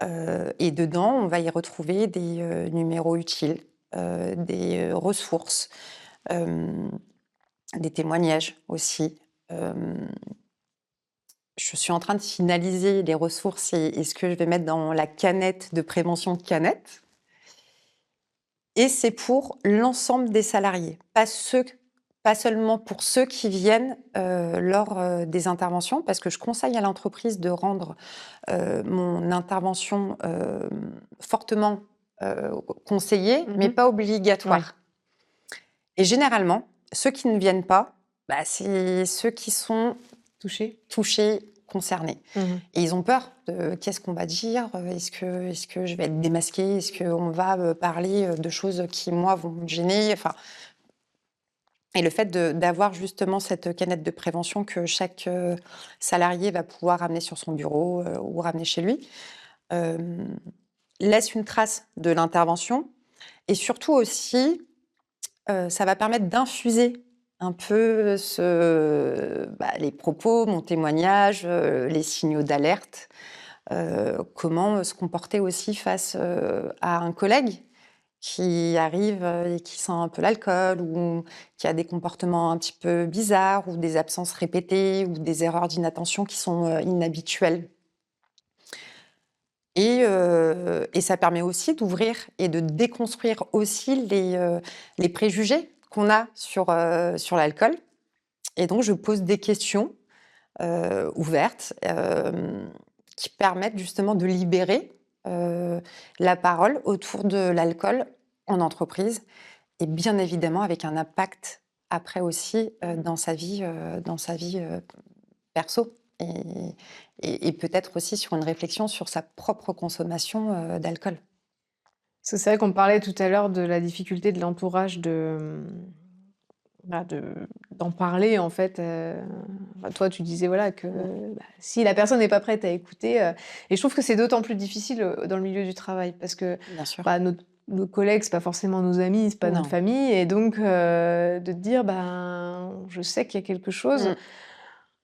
Et dedans, on va y retrouver des, numéros utiles, des, ressources, hem, des témoignages aussi. Hem, je suis en train de finaliser les ressources et ce que je vais mettre dans la canette de prévention canette. Et c'est pour l'ensemble des salariés, pas seulement pour ceux qui viennent lors des interventions, parce que je conseille à l'entreprise de rendre mon intervention fortement conseillée, mais pas Ouais. obligatoire. Et généralement, ceux qui ne viennent pas, c'est ceux qui sont touchés, concernés. Et ils ont peur de qu'est-ce qu'on va dire, est-ce que je vais être démasquée, est-ce qu'on va parler de choses qui, moi, vont me gêner. Enfin, et le fait d'avoir justement cette canette de prévention que chaque salarié va pouvoir ramener sur son bureau ou ramener chez lui, euh, laisse une trace de l'intervention. Et surtout aussi, ça va permettre d'infuser un peu les propos, mon témoignage, les signaux d'alerte, comment se comporter aussi face à un collègue qui arrive et qui sent un peu l'alcool ou qui a des comportements un petit peu bizarres ou des absences répétées ou des erreurs d'inattention qui sont inhabituelles. Et ça permet aussi d'ouvrir et de déconstruire aussi les préjugés qu'on a sur l'alcool. Et donc, je pose des questions ouvertes qui permettent justement de libérer la parole autour de l'alcool en entreprise et bien évidemment avec un impact après aussi dans sa vie perso et peut-être aussi sur une réflexion sur sa propre consommation d'alcool. Parce que c'est vrai qu'on parlait tout à l'heure de la difficulté de l'entourage d'en parler en fait. Toi, tu disais voilà que si la personne n'est pas prête à écouter, et je trouve que c'est d'autant plus difficile dans le milieu du travail parce que Bien sûr. nos collègues, c'est pas forcément nos amis, c'est pas Non. notre famille, et donc de te dire je sais qu'il y a quelque chose. Mm.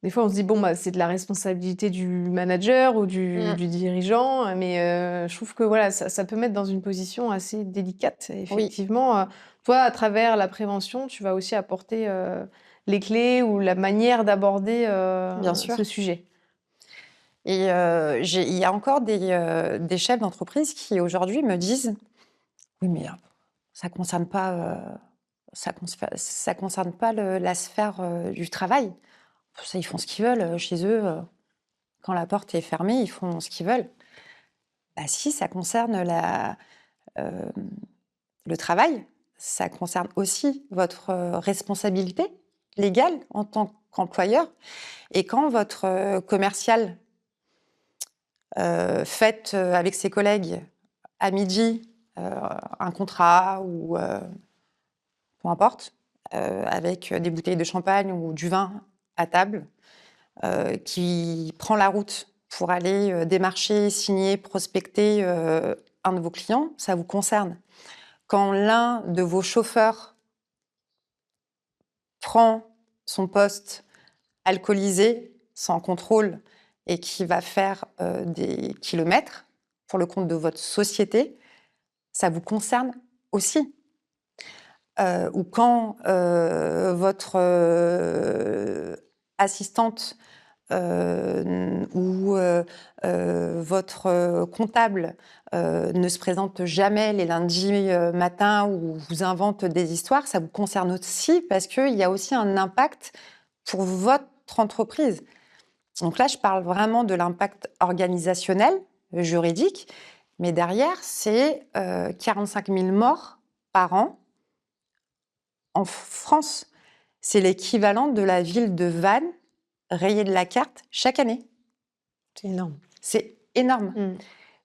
Des fois, on se dit, bon, c'est de la responsabilité du manager ou du dirigeant, mais je trouve que voilà, ça peut mettre dans une position assez délicate. Et Oui, effectivement, toi, à travers la prévention, tu vas aussi apporter les clés ou la manière d'aborder bien sûr. ce sujet. Et il y a encore des chefs d'entreprise qui aujourd'hui me disent, oui, mais ça concerne pas, ça concerne pas la sphère du travail. Ça, ils font ce qu'ils veulent chez eux. Quand la porte est fermée, ils font ce qu'ils veulent. Bah si, ça concerne euh, le travail. Ça concerne aussi votre responsabilité légale en tant qu'employeur. Et quand votre commercial fête avec ses collègues à midi un contrat ou peu importe, avec des bouteilles de champagne ou du vin à table, qui prend la route pour aller démarcher, signer, prospecter un de vos clients, ça vous concerne. Quand l'un de vos chauffeurs prend son poste alcoolisé, sans contrôle, et qui va faire des kilomètres pour le compte de votre société, ça vous concerne aussi. Ou quand votre assistante ou votre comptable ne se présente jamais les lundis matins ou vous invente des histoires, ça vous concerne aussi parce qu'il y a aussi un impact pour votre entreprise. Donc là, je parle vraiment de l'impact organisationnel, juridique, mais derrière, c'est 45 000 morts par an en France. C'est l'équivalent de la ville de Vannes rayée de la carte chaque année. C'est énorme. C'est énorme.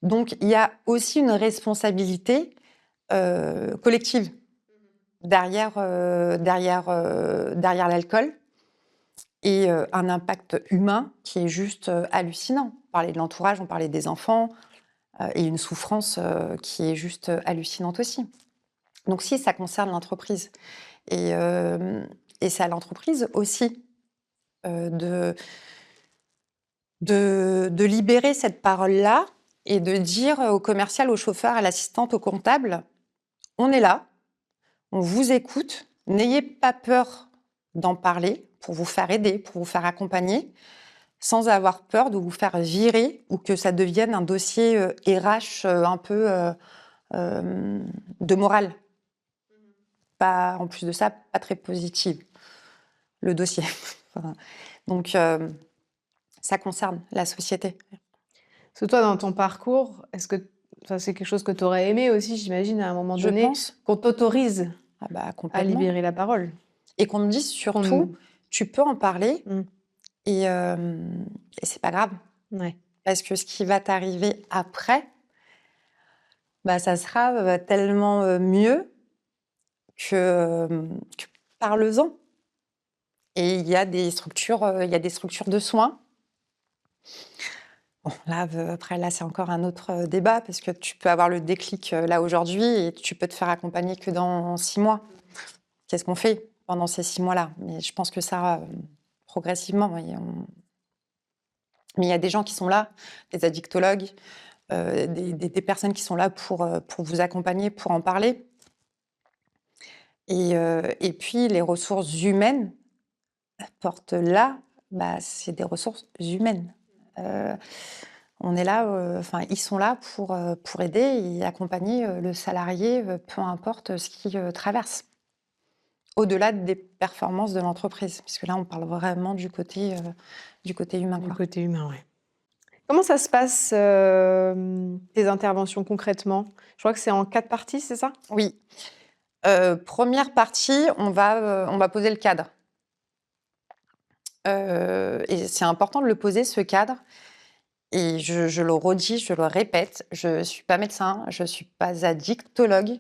Donc, il y a aussi une responsabilité collective derrière l'alcool et un impact humain qui est juste hallucinant. On parlait de l'entourage, on parlait des enfants et une souffrance qui est juste hallucinante aussi. Donc, si ça concerne l'entreprise et c'est à l'entreprise aussi de libérer cette parole-là et de dire au commercial, au chauffeur, à l'assistante, au comptable, on est là, on vous écoute, n'ayez pas peur d'en parler pour vous faire aider, pour vous faire accompagner, sans avoir peur de vous faire virer ou que ça devienne un dossier RH un peu de morale. pas, en plus de ça, pas très positive, le dossier. Enfin, donc, ça concerne la société. Parce que toi, dans ton parcours, enfin, c'est quelque chose que tu aurais aimé aussi, j'imagine, à un moment Je donné, pense, qu'on t'autorise ah bah, à complètement. libérer la parole? Et qu'on me dise surtout, Qu'on... tu peux en parler Mm. et c'est pas grave. Ouais. Parce que ce qui va t'arriver après, bah, ça sera tellement mieux que parle-en. Et il y a des structures de soins. Bon, là, après, là, c'est encore un autre débat parce que tu peux avoir le déclic là aujourd'hui et tu peux te faire accompagner que dans 6 mois. Qu'est-ce qu'on fait pendant ces 6 mois-là? Mais je pense que ça, progressivement, mais il y a des gens qui sont là, des addictologues, des personnes qui sont là pour vous accompagner, pour en parler. Et puis, les ressources humaines portent là, bah, c'est des ressources humaines. Euh, on est là, enfin, ils sont là pour aider et accompagner le salarié, peu importe ce qu'il traverse. Au-delà des performances de l'entreprise, puisque là, on parle vraiment du côté humain, Du quoi. côté humain, ouais. Comment ça se passe, tes interventions concrètement? Je crois que c'est en 4 parties, c'est ça? Oui. Première partie, on va poser le cadre. Et c'est important de le poser, ce cadre. Et je le redis, je le répète, je ne suis pas médecin, je ne suis pas addictologue.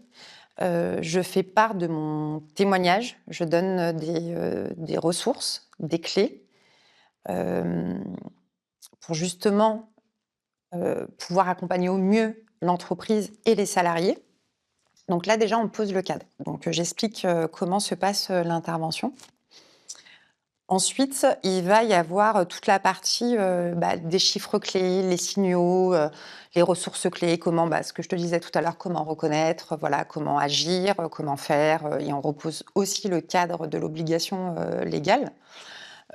Je fais part de mon témoignage, je donne des ressources, des clés, euh, pour justement pouvoir accompagner au mieux l'entreprise et les salariés. Donc là, déjà, on pose le cadre. Donc, j'explique comment se passe l'intervention. Ensuite, il va y avoir toute la partie des chiffres clés, les signaux, les ressources clés, comment, ce que je te disais tout à l'heure, comment reconnaître, voilà, comment agir, comment faire. Et on repose aussi le cadre de l'obligation légale.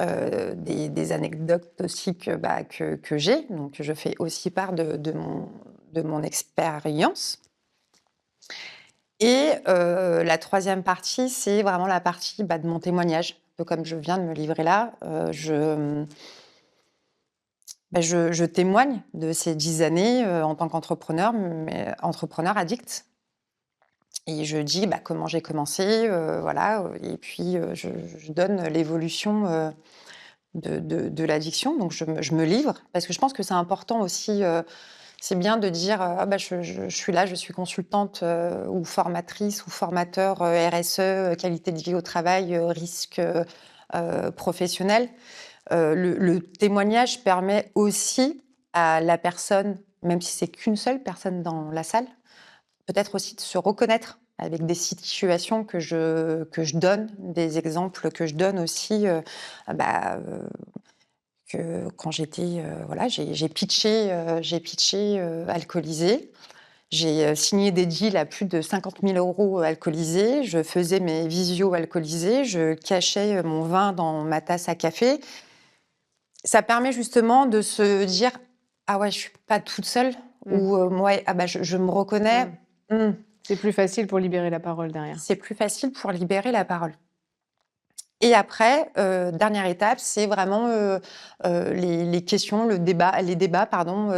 Des anecdotes aussi que j'ai. Donc, je fais aussi part de mon expérience. Et la troisième partie, c'est vraiment la partie de mon témoignage. Un peu comme je viens de me livrer là, je témoigne de ces 10 années en tant qu'entrepreneur, mais entrepreneur addict. Et je dis comment j'ai commencé, voilà, et puis je donne l'évolution de l'addiction. Donc je me livre, parce que je pense que c'est important aussi. C'est bien de dire je suis là, je suis consultante ou formatrice ou formateur RSE, qualité de vie au travail, risque professionnel. Le témoignage permet aussi à la personne, même si c'est qu'une seule personne dans la salle, peut-être aussi de se reconnaître avec des situations que je donne, des exemples que je donne aussi. Que quand j'étais, voilà, j'ai pitché alcoolisée. J'ai signé des deals à plus de 50 000 € alcoolisés. Je faisais mes visios alcoolisés. Je cachais mon vin dans ma tasse à café. Ça permet justement de se dire « Ah ouais, je suis pas toute seule » ou ouais, « Ah je me reconnais. C'est plus facile pour libérer la parole derrière. C'est plus facile pour libérer la parole. Et après, dernière étape, c'est vraiment les questions, les débats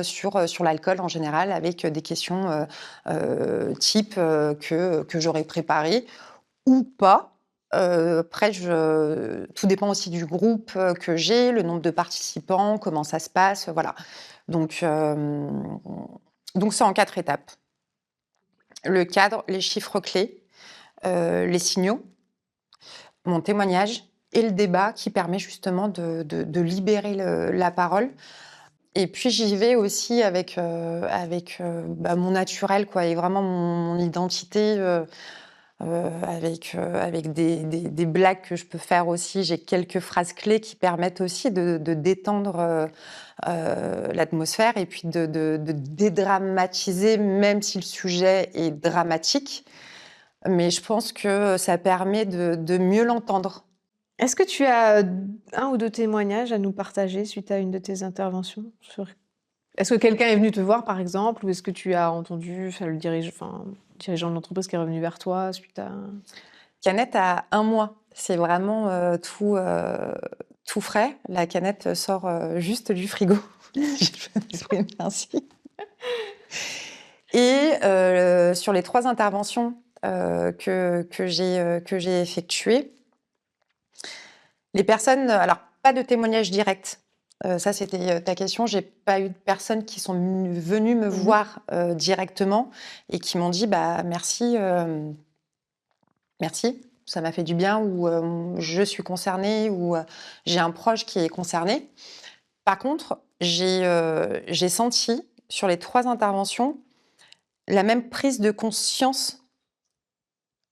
sur l'alcool en général, avec des questions type que j'aurais préparées ou pas. Après, tout dépend aussi du groupe que j'ai, le nombre de participants, comment ça se passe, voilà. Donc c'est en 4 étapes. Le cadre, les chiffres clés, les signaux, mon témoignage et le débat qui permet justement de libérer la parole. Et puis j'y vais aussi avec mon naturel, quoi, et vraiment mon identité, avec des blagues que je peux faire aussi. J'ai quelques phrases clés qui permettent aussi de détendre l'atmosphère et puis de dédramatiser, même si le sujet est dramatique. Mais je pense que ça permet de mieux l'entendre. Est-ce que tu as un ou deux témoignages à nous partager suite à une de tes interventions Est-ce que quelqu'un est venu te voir, par exemple, ou est-ce que tu as entendu le dirigeant de l'entreprise qui est revenu vers toi suite à... Canette a 1 mois. C'est vraiment tout frais. La canette sort juste du frigo, si je peux m'exprimer ainsi. Et sur les 3 interventions que j'ai effectuées, les personnes, alors pas de témoignage direct. Ça, c'était ta question. J'ai pas eu de personnes qui sont venues me voir directement et qui m'ont dit bah merci, merci, ça m'a fait du bien, ou je suis concernée, ou j'ai un proche qui est concerné. Par contre, j'ai senti sur les 3 interventions la même prise de conscience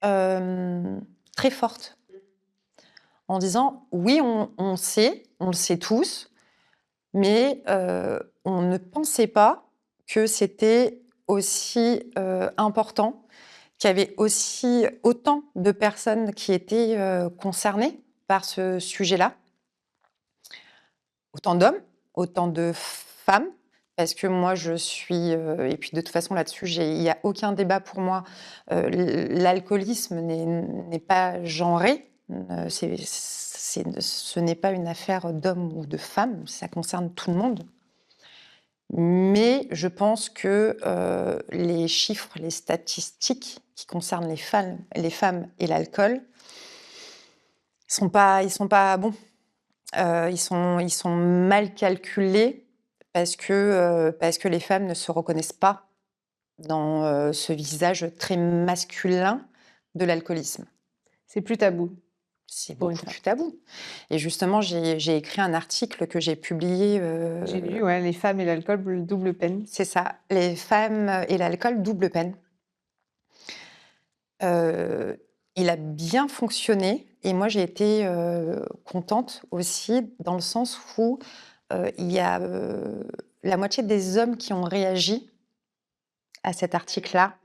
très forte, en disant oui, on sait, on le sait tous, mais on ne pensait pas que c'était aussi important, qu'il y avait aussi autant de personnes qui étaient concernées par ce sujet-là, autant d'hommes, autant de femmes, parce que moi je suis, et puis de toute façon là-dessus, il n'y a aucun débat pour moi, l'alcoolisme n'est pas genré, ce n'est pas une affaire d'hommes ou de femmes, ça concerne tout le monde. Mais je pense que les chiffres, les statistiques qui concernent les femmes et l'alcool, ils sont pas bons. Ils sont mal calculés parce que les femmes ne se reconnaissent pas dans ce visage très masculin de l'alcoolisme. C'est plus tabou. C'est Pour une beaucoup femme. plus tabou. Et justement, j'ai écrit un article que j'ai publié. J'ai lu, ouais, les femmes et l'alcool, double peine. C'est ça, les femmes et l'alcool, double peine. Il a bien fonctionné et moi j'ai été contente aussi dans le sens où il y a la moitié des hommes qui ont réagi à cet article-là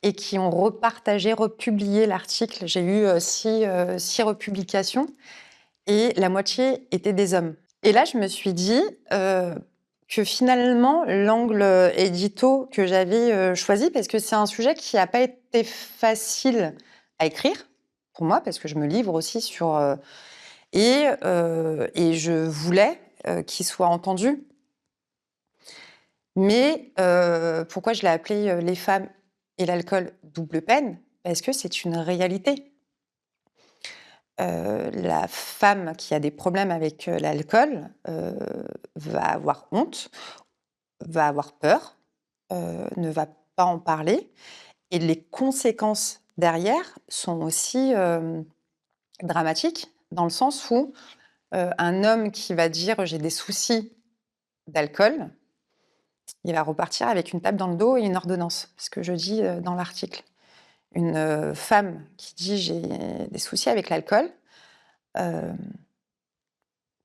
et qui ont repartagé, republié l'article. J'ai eu 6 republications et la moitié étaient des hommes. Et là, je me suis dit que finalement, l'angle édito que j'avais choisi, parce que c'est un sujet qui n'a pas été facile à écrire, pour moi, parce que je me livre aussi sur... et je voulais qu'il soit entendu. Mais pourquoi je l'ai appelé « Les femmes et l'alcool, double peine » ? Parce que c'est une réalité. La femme qui a des problèmes avec l'alcool va avoir honte, va avoir peur, ne va pas en parler. Et les conséquences derrière sont aussi dramatiques, dans le sens où un homme qui va dire « j'ai des soucis d'alcool », il va repartir avec une tape dans le dos et une ordonnance, ce que je dis dans l'article. Une femme qui dit « j'ai des soucis avec l'alcool »,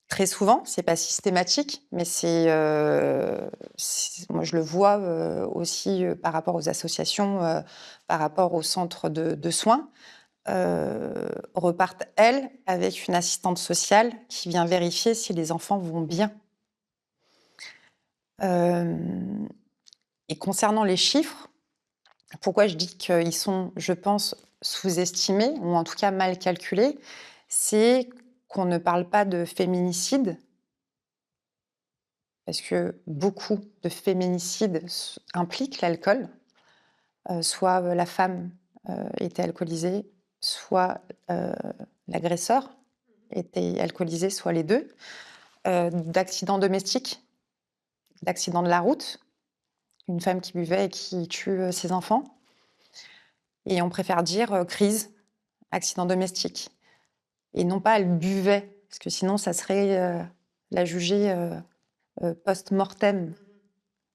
très souvent, c'est pas systématique, mais moi je le vois aussi par rapport aux associations, par rapport aux centres de soins, repartent, elles, avec une assistante sociale qui vient vérifier si les enfants vont bien. Et concernant les chiffres, pourquoi je dis qu'ils sont, je pense, sous-estimés, ou en tout cas mal calculés, c'est qu'on ne parle pas de féminicide, parce que beaucoup de féminicides impliquent l'alcool. Soit la femme était alcoolisée, soit l'agresseur était alcoolisé, soit les deux. D'accidents domestiques, d'accidents de la route, une femme qui buvait et qui tue ses enfants. Et on préfère dire crise, accident domestique. Et non pas elle buvait, parce que sinon ça serait la juger post-mortem.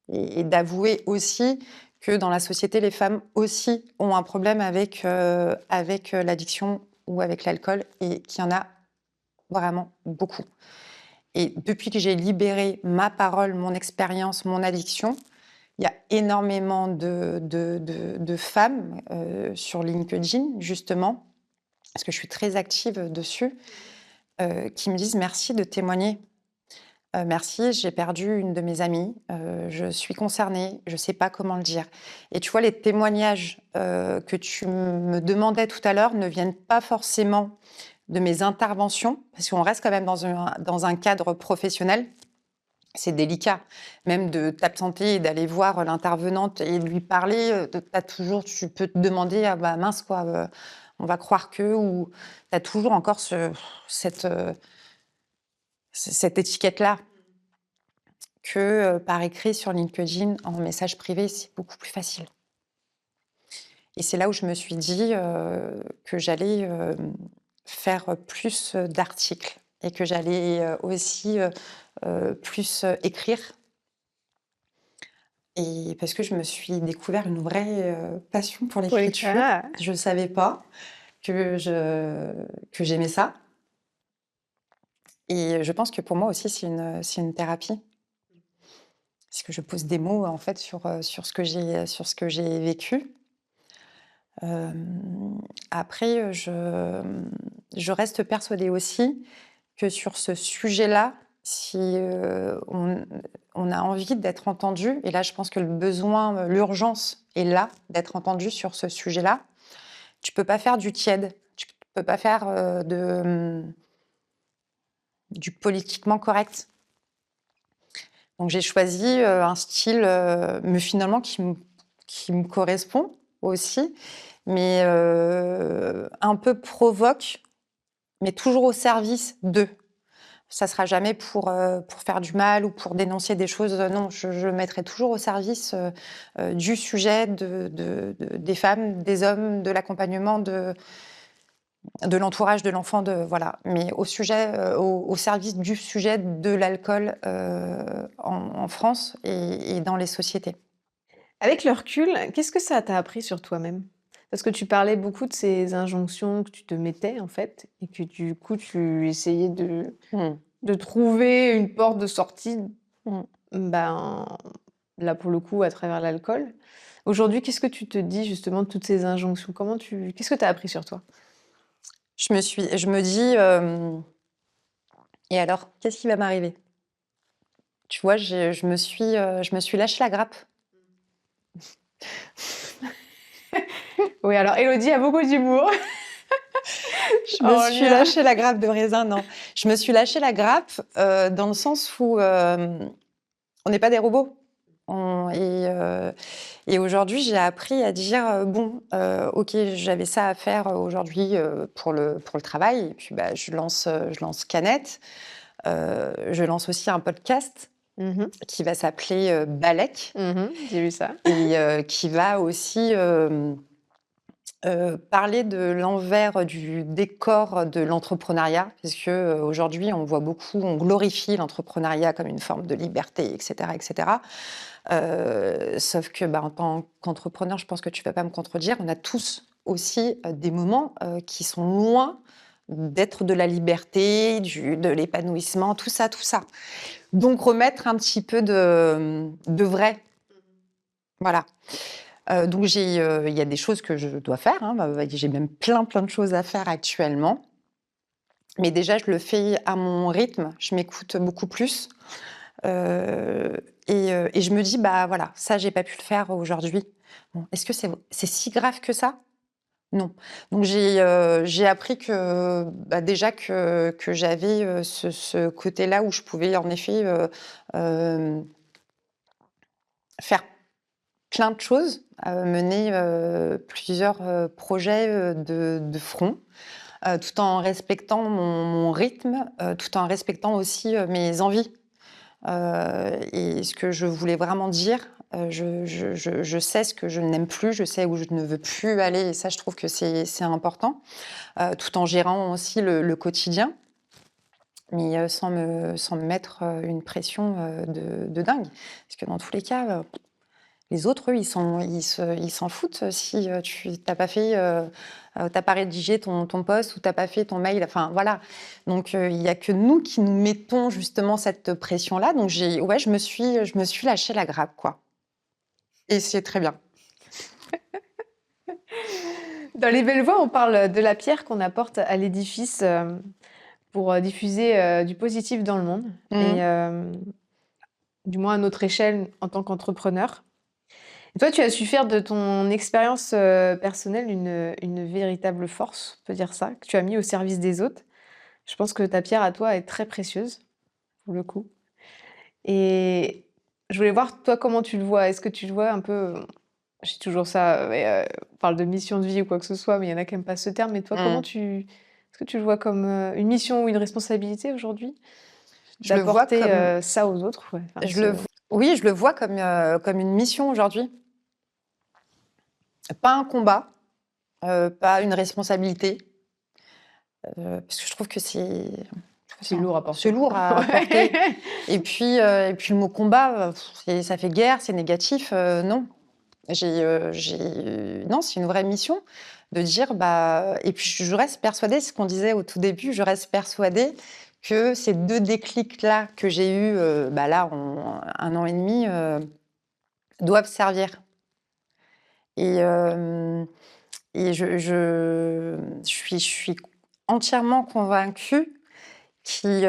Et d'avouer aussi que dans la société, les femmes aussi ont un problème avec l'addiction ou avec l'alcool, et qu'il y en a vraiment beaucoup. Et depuis que j'ai libéré ma parole, mon expérience, mon addiction, il y a énormément de femmes sur LinkedIn, justement, parce que je suis très active dessus, qui me disent merci de témoigner. Merci, j'ai perdu une de mes amies, je suis concernée, je ne sais pas comment le dire. Et tu vois, les témoignages que tu me demandais tout à l'heure ne viennent pas forcément de mes interventions, parce qu'on reste quand même dans un cadre professionnel. C'est délicat, même de t'absenter et d'aller voir l'intervenante et de lui parler. Tu peux te demander, ah bah mince quoi, on va croire que, ou tu as toujours encore cette étiquette-là que par écrit sur LinkedIn, en message privé, c'est beaucoup plus facile. Et c'est là où je me suis dit que j'allais faire plus d'articles et que j'allais aussi plus écrire. Et parce que je me suis découvert une vraie passion pour l'écriture. Ah! Je ne savais pas que j'aimais ça. Et je pense que pour moi aussi, c'est une thérapie. Parce que je pose des mots en fait sur ce que j'ai vécu. Après, je reste persuadée aussi que sur ce sujet-là, si on a envie d'être entendu, et là je pense que le besoin, l'urgence est là d'être entendu sur ce sujet-là, tu peux pas faire du tiède, tu peux pas faire du politiquement correct. Donc j'ai choisi un style, mais finalement qui me correspond aussi, mais un peu provoque, mais toujours au service d'eux. Ça sera jamais pour faire du mal ou pour dénoncer des choses. Non, je le mettrai toujours au service du sujet, des femmes, des hommes, de l'accompagnement, de l'entourage de l'enfant, voilà. Mais au service du sujet de l'alcool en France et dans les sociétés. Avec le recul, qu'est-ce que ça t'a appris sur toi-même? Parce que tu parlais beaucoup de ces injonctions que tu te mettais, en fait, et que du coup, tu essayais Mm. de trouver une porte de sortie, Mm. ben, là, pour le coup, à travers l'alcool. Aujourd'hui, qu'est-ce que tu te dis justement de toutes ces injonctions? Qu'est-ce que tu as appris sur toi? Je me dis, et alors, qu'est-ce qui va m'arriver? Tu vois, je me suis lâché la grappe. Oui, alors Élodie a beaucoup d'humour. Je me En suis lien. lâché la grappe de raisin, non. Je me suis lâché la grappe dans le sens où on n'est pas des robots. Et aujourd'hui, j'ai appris à dire bon, ok, j'avais ça à faire aujourd'hui pour le travail. Et puis, bah, je lance Canette. Je lance aussi un podcast Mmh. qui va s'appeler Balek J'ai vu ça. et qui va aussi parler de l'envers du décor de l'entrepreneuriat, parce que aujourd'hui, on voit beaucoup, on glorifie l'entrepreneuriat comme une forme de liberté, etc., etc. Sauf que, bah, en tant qu'entrepreneur, je pense que tu vas pas me contredire, on a tous aussi des moments qui sont loin d'être de la liberté, de l'épanouissement, tout ça, tout ça. Donc remettre un petit peu de vrai, voilà. Donc il y a des choses que je dois faire, hein, j'ai même plein de choses à faire actuellement. Mais déjà, je le fais à mon rythme, je m'écoute beaucoup plus. Et je me dis, bah voilà, ça, j'ai pas pu le faire aujourd'hui. Bon, est-ce que c'est si grave que ça? Non. Donc j'ai appris que bah, déjà que j'avais ce côté-là où je pouvais en effet euh, faire plein de choses, mener plusieurs projets de front, tout en respectant mon rythme, tout en respectant aussi mes envies. Et ce que je voulais vraiment dire, je sais ce que je n'aime plus, je sais où je ne veux plus aller, et ça, je trouve que c'est important, tout en gérant aussi le quotidien, mais sans me mettre une pression de dingue. Parce que dans tous les cas, les autres, eux, ils s'en foutent si tu n'as pas fait, t'as pas rédigé ton post ou t'as pas fait ton mail. Enfin, voilà. Donc, il y a que nous qui nous mettons justement cette pression-là. Donc, je me suis lâché la grappe, quoi. Et c'est très bien. Dans Les Belles Voix, on parle de la pierre qu'on apporte à l'édifice, pour diffuser du positif dans le monde et Mmh. du moins à notre échelle en tant qu'entrepreneur. Et toi, tu as su faire de ton expérience personnelle une véritable force, on peut dire ça, que tu as mis au service des autres. Je pense que ta pierre à toi est très précieuse, pour le coup. Et je voulais voir, toi, comment tu le vois. Est-ce que tu le vois un peu, je dis toujours ça, mais on parle de mission de vie ou quoi que ce soit, mais il y en a qui n'aiment pas ce terme. Mais toi, Mmh. est-ce que tu le vois comme une mission ou une responsabilité aujourd'hui, Je le vois d'apporter comme ça aux autres? Ouais, enfin, je le v oui, je le vois comme une mission aujourd'hui. Pas un combat, pas une responsabilité, parce que je trouve que c'est lourd à c'est porter. lourd à porter. Ouais. Et puis le mot combat, ça fait guerre, c'est négatif, non. Non, c'est une vraie mission de dire, bah et puis je reste persuadée, c'est ce qu'on disait au tout début, je reste persuadée que ces 2 déclics-là que j'ai eus, bah, là, en 1 an et demi, doivent servir. Et hem et je suis entièrement convaincue qu'il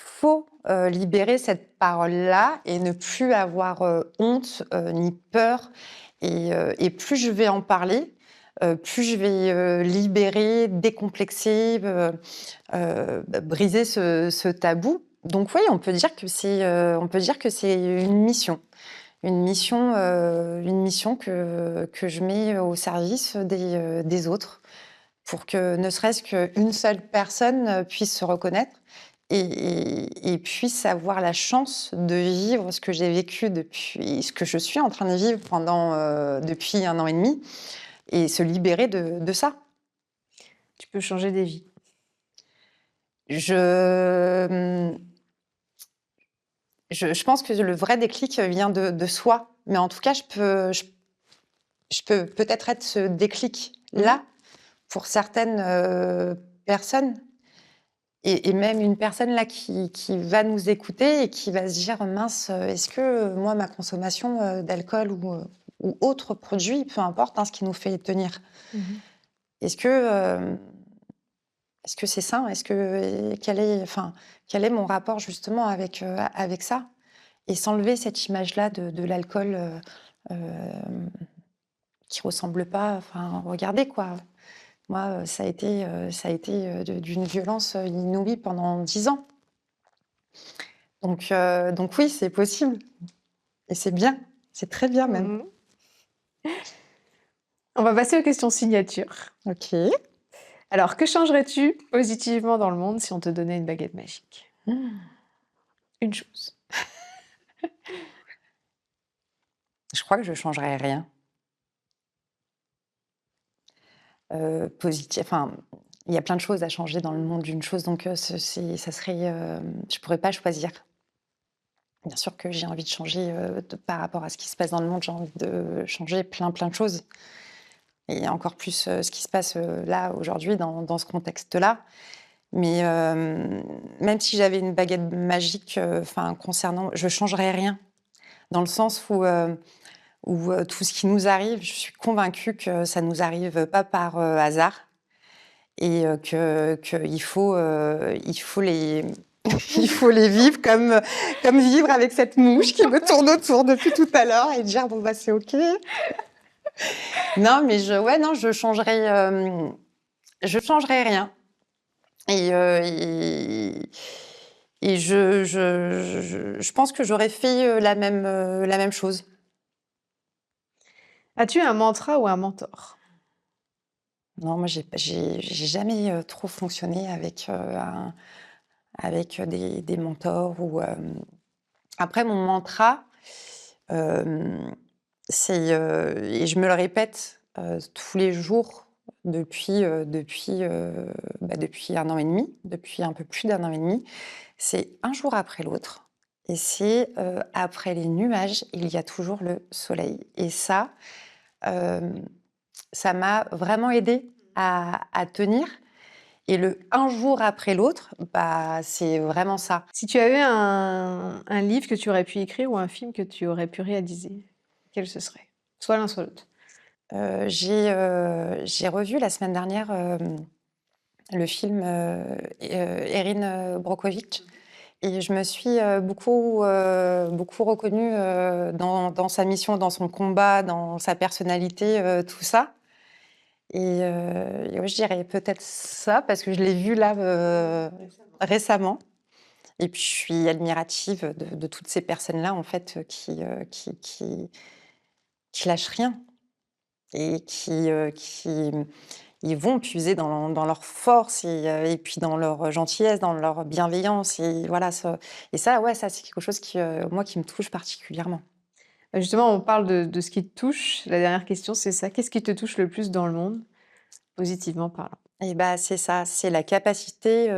faut, libérer cette parole-là et ne plus avoir, honte, ni peur et plus je vais en parler, plus je vais, libérer, décomplexer, briser ce tabou. Donc oui, on peut dire que c'est une mission que je mets au service des autres pour que ne serait-ce qu'une seule personne puisse se reconnaître et puisse avoir la chance de vivre ce que j'ai vécu depuis, ce que je suis en train de vivre depuis 1 an et demi et se libérer de ça. Tu peux changer des vies. Je, mmh, je pense que le vrai déclic vient de soi, mais en tout cas, je peux peut-être être ce Mhm. déclic-là pour certaines personnes. Et même une personne là qui va nous écouter et qui va se dire: «Mince, est-ce que, moi ma consommation, d'alcool ou autre produit, peu importe, hein, ce qui nous fait tenir, Mhm. est-ce que, est-ce que c'est sain? Est-ce que quel est mon rapport justement avec ça?» Et s'enlever cette image-là de l'alcool, hem, qui ressemble pas, enfin regardez quoi. Moi, ça a été, d'une violence, inouïe pendant 10 ans. Donc oui, c'est possible et c'est bien, c'est très bien même. Mhm. On va passer aux questions signature. OK. Alors, que changerais-tu positivement dans le monde si on te donnait une baguette magique? Mmh. Une chose. Je crois que je changerais rien. Enfin, il y a plein de choses à changer dans le monde d'une chose, donc ça serait, je pourrais pas choisir. Bien sûr que j'ai envie de changer, par rapport à ce qui se passe dans le monde, j'ai envie de changer plein, plein de choses et encore plus, ce qui se passe, là, aujourd'hui, dans ce contexte-là. Mais même si j'avais une baguette magique, enfin, concernant je changerais rien. Dans le sens où tout ce qui nous arrive, je suis convaincue que ça nous arrive pas par, hasard et il faut les il faut les vivre comme vivre avec cette mouche qui me tourne autour depuis tout à l'heure et dire: «Bon, bah, c'est OK». Non, mais ouais, non, je changerais rien et je pense que j'aurais fait, la même chose. As-tu un mantra ou un mentor? Non, moi, j'ai jamais, trop fonctionné avec des mentors ou après mon mantra, hem, c'est, et je me le répète, tous les jours depuis 1 an et demi, depuis un peu plus d'1 an et demi, c'est un jour après l'autre et c'est, après les nuages, il y a toujours le soleil et hem, ça m'a vraiment aidée à tenir et le un jour après l'autre, bah, c'est vraiment ça. Si tu avais un livre que tu aurais pu écrire ou un film que tu aurais pu réaliser, quel ce serait? Soit l'un, soit l'autre. J'ai revu la semaine dernière, le film Erin Brockovich. Et je me suis beaucoup reconnue dans sa mission, dans son combat, dans sa personnalité, tout ça. Et ouais, je dirais peut-être ça, parce que je l'ai vu là récemment. Et puis je suis admirative de toutes ces personnes-là, en fait, qui lâchent rien et qui ils vont puiser dans leur force et puis dans leur gentillesse, dans leur bienveillance. Et voilà, et ça, ouais, ça, c'est quelque chose moi, qui me touche particulièrement. Justement, on parle de ce qui te touche. La dernière question, c'est ça. Qu'est-ce qui te touche le plus dans le monde, positivement parlant? Et bah, c'est ça, c'est la capacité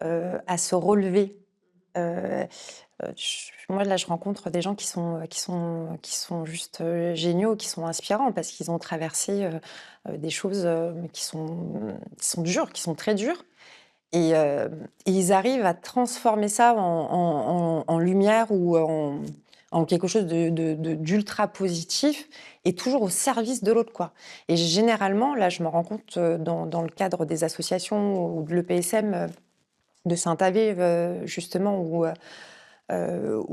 à se relever. Euh, Moi, là, je rencontre des gens qui sont juste géniaux, qui sont inspirants, parce qu'ils ont traversé des choses qui sont dures, qui sont très dures. Et ils arrivent à transformer ça en lumière ou en quelque chose d'ultra positif et toujours au service de l'autre, quoi. Et généralement, là, je me rends compte dans le cadre des associations ou de l'EPSM de Saint-Avé, justement, où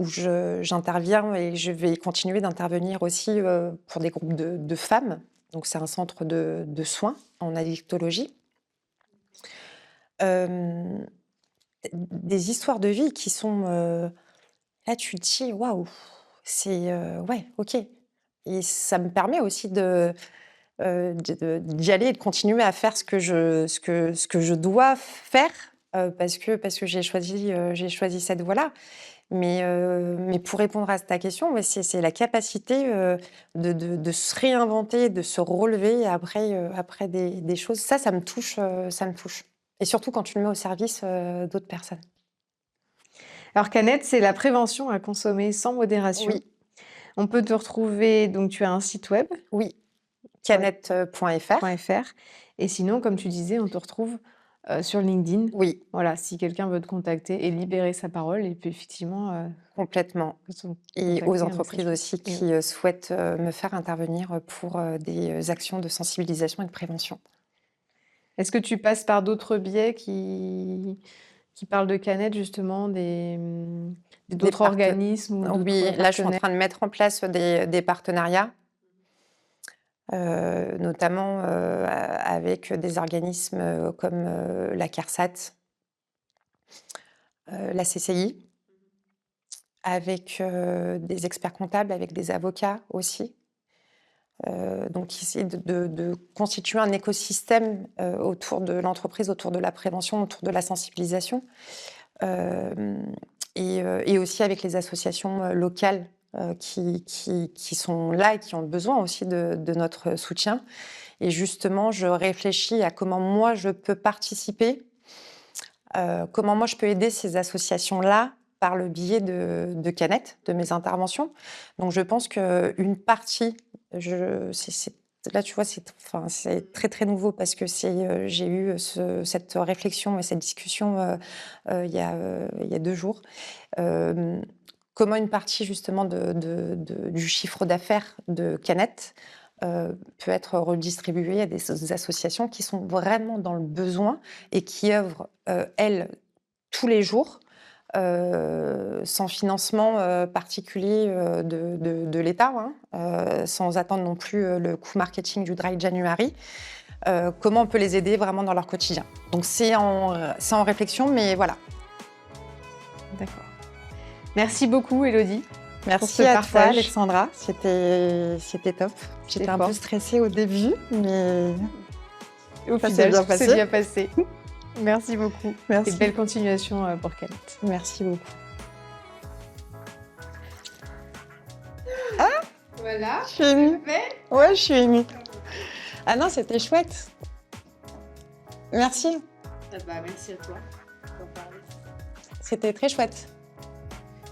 j'interviens, et je vais continuer d'intervenir aussi pour des groupes de femmes. Donc, c'est un centre de soins en addictologie. Euh, des histoires de vie qui sont... là, tu te dis, waouh, c'est... ouais, ok. Et ça me permet aussi d'y aller et de continuer à faire ce que je dois faire, parce que j'ai choisi cette voie-là. Mais pour répondre à ta question, ouais, c'est la capacité de se réinventer, de se relever après des choses. Ça me touche, ça me touche. Et surtout quand tu le mets au service d'autres personnes. Alors, Canette, c'est la prévention à consommer sans modération. Oui, On peut te retrouver, donc tu as un site web, oui. Canette.fr. .fr. Et sinon, comme tu disais, on te retrouve sur LinkedIn. Oui, Voilà, si quelqu'un veut te contacter et libérer sa parole, et puis effectivement, complètement. Et contacter aux un entreprises message. aussi qui souhaitent me faire intervenir pour des actions de sensibilisation et de prévention. Est-ce que tu passes par d'autres biais qui parlent de Canette, justement, d'autres organismes ou d'autres Oui, là, je suis en partenaires? train de mettre en place des partenariats, notamment avec des organismes comme la CARSAT, la CCI, avec des experts comptables, avec des avocats aussi. Donc, essayer de constituer un écosystème autour de l'entreprise, autour de la prévention, autour de la sensibilisation. Euh, et aussi avec les associations locales qui sont là et qui ont besoin aussi de notre soutien. Et justement, je réfléchis à comment moi je peux participer, comment moi je peux aider ces associations-là par le biais de Canette, de mes interventions. Donc je pense qu'une partie, là tu vois, c'est très très nouveau, parce que j'ai eu cette réflexion et cette discussion il y a 2 jours. Comment une partie justement du chiffre d'affaires de Canette peut être redistribuée à des associations qui sont vraiment dans le besoin et qui œuvrent, elles, tous les jours, sans financement particulier de l'État, hein, sans attendre non plus le coût marketing du Dry January. Comment on peut les aider vraiment dans leur quotidien. Donc c'est en réflexion, mais voilà. D'accord. Merci beaucoup, Élodie. Merci à toi, Alexandra. C'était top. J'étais un peu stressée au début, mais au final, c'est bien passé. Merci beaucoup. Merci. Et belle continuation pour Canette. Merci beaucoup. Ah, voilà. Je suis émue. Ouais, je suis émue. Ah non, c'était chouette. Merci. Merci à toi pour parler. C'était très chouette.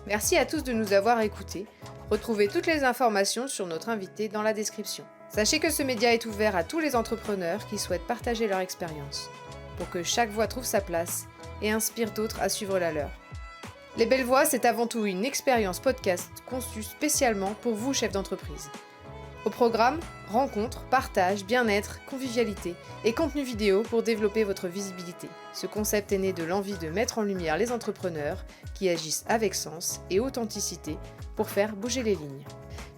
Merci à tous de nous avoir écoutés. Retrouvez toutes les informations sur notre invité dans la description. Sachez que ce média est ouvert à tous les entrepreneurs qui souhaitent partager leur expérience, pour que chaque voix trouve sa place et inspire d'autres à suivre la leur. Les Belles Voix, c'est avant tout une expérience podcast conçue spécialement pour vous, chefs d'entreprise. Au programme, rencontres, partage, bien-être, convivialité et contenu vidéo pour développer votre visibilité. Ce concept est né de l'envie de mettre en lumière les entrepreneurs qui agissent avec sens et authenticité pour faire bouger les lignes.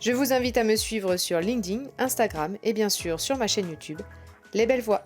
Je vous invite à me suivre sur LinkedIn, Instagram et bien sûr sur ma chaîne YouTube, Les Belles Voix.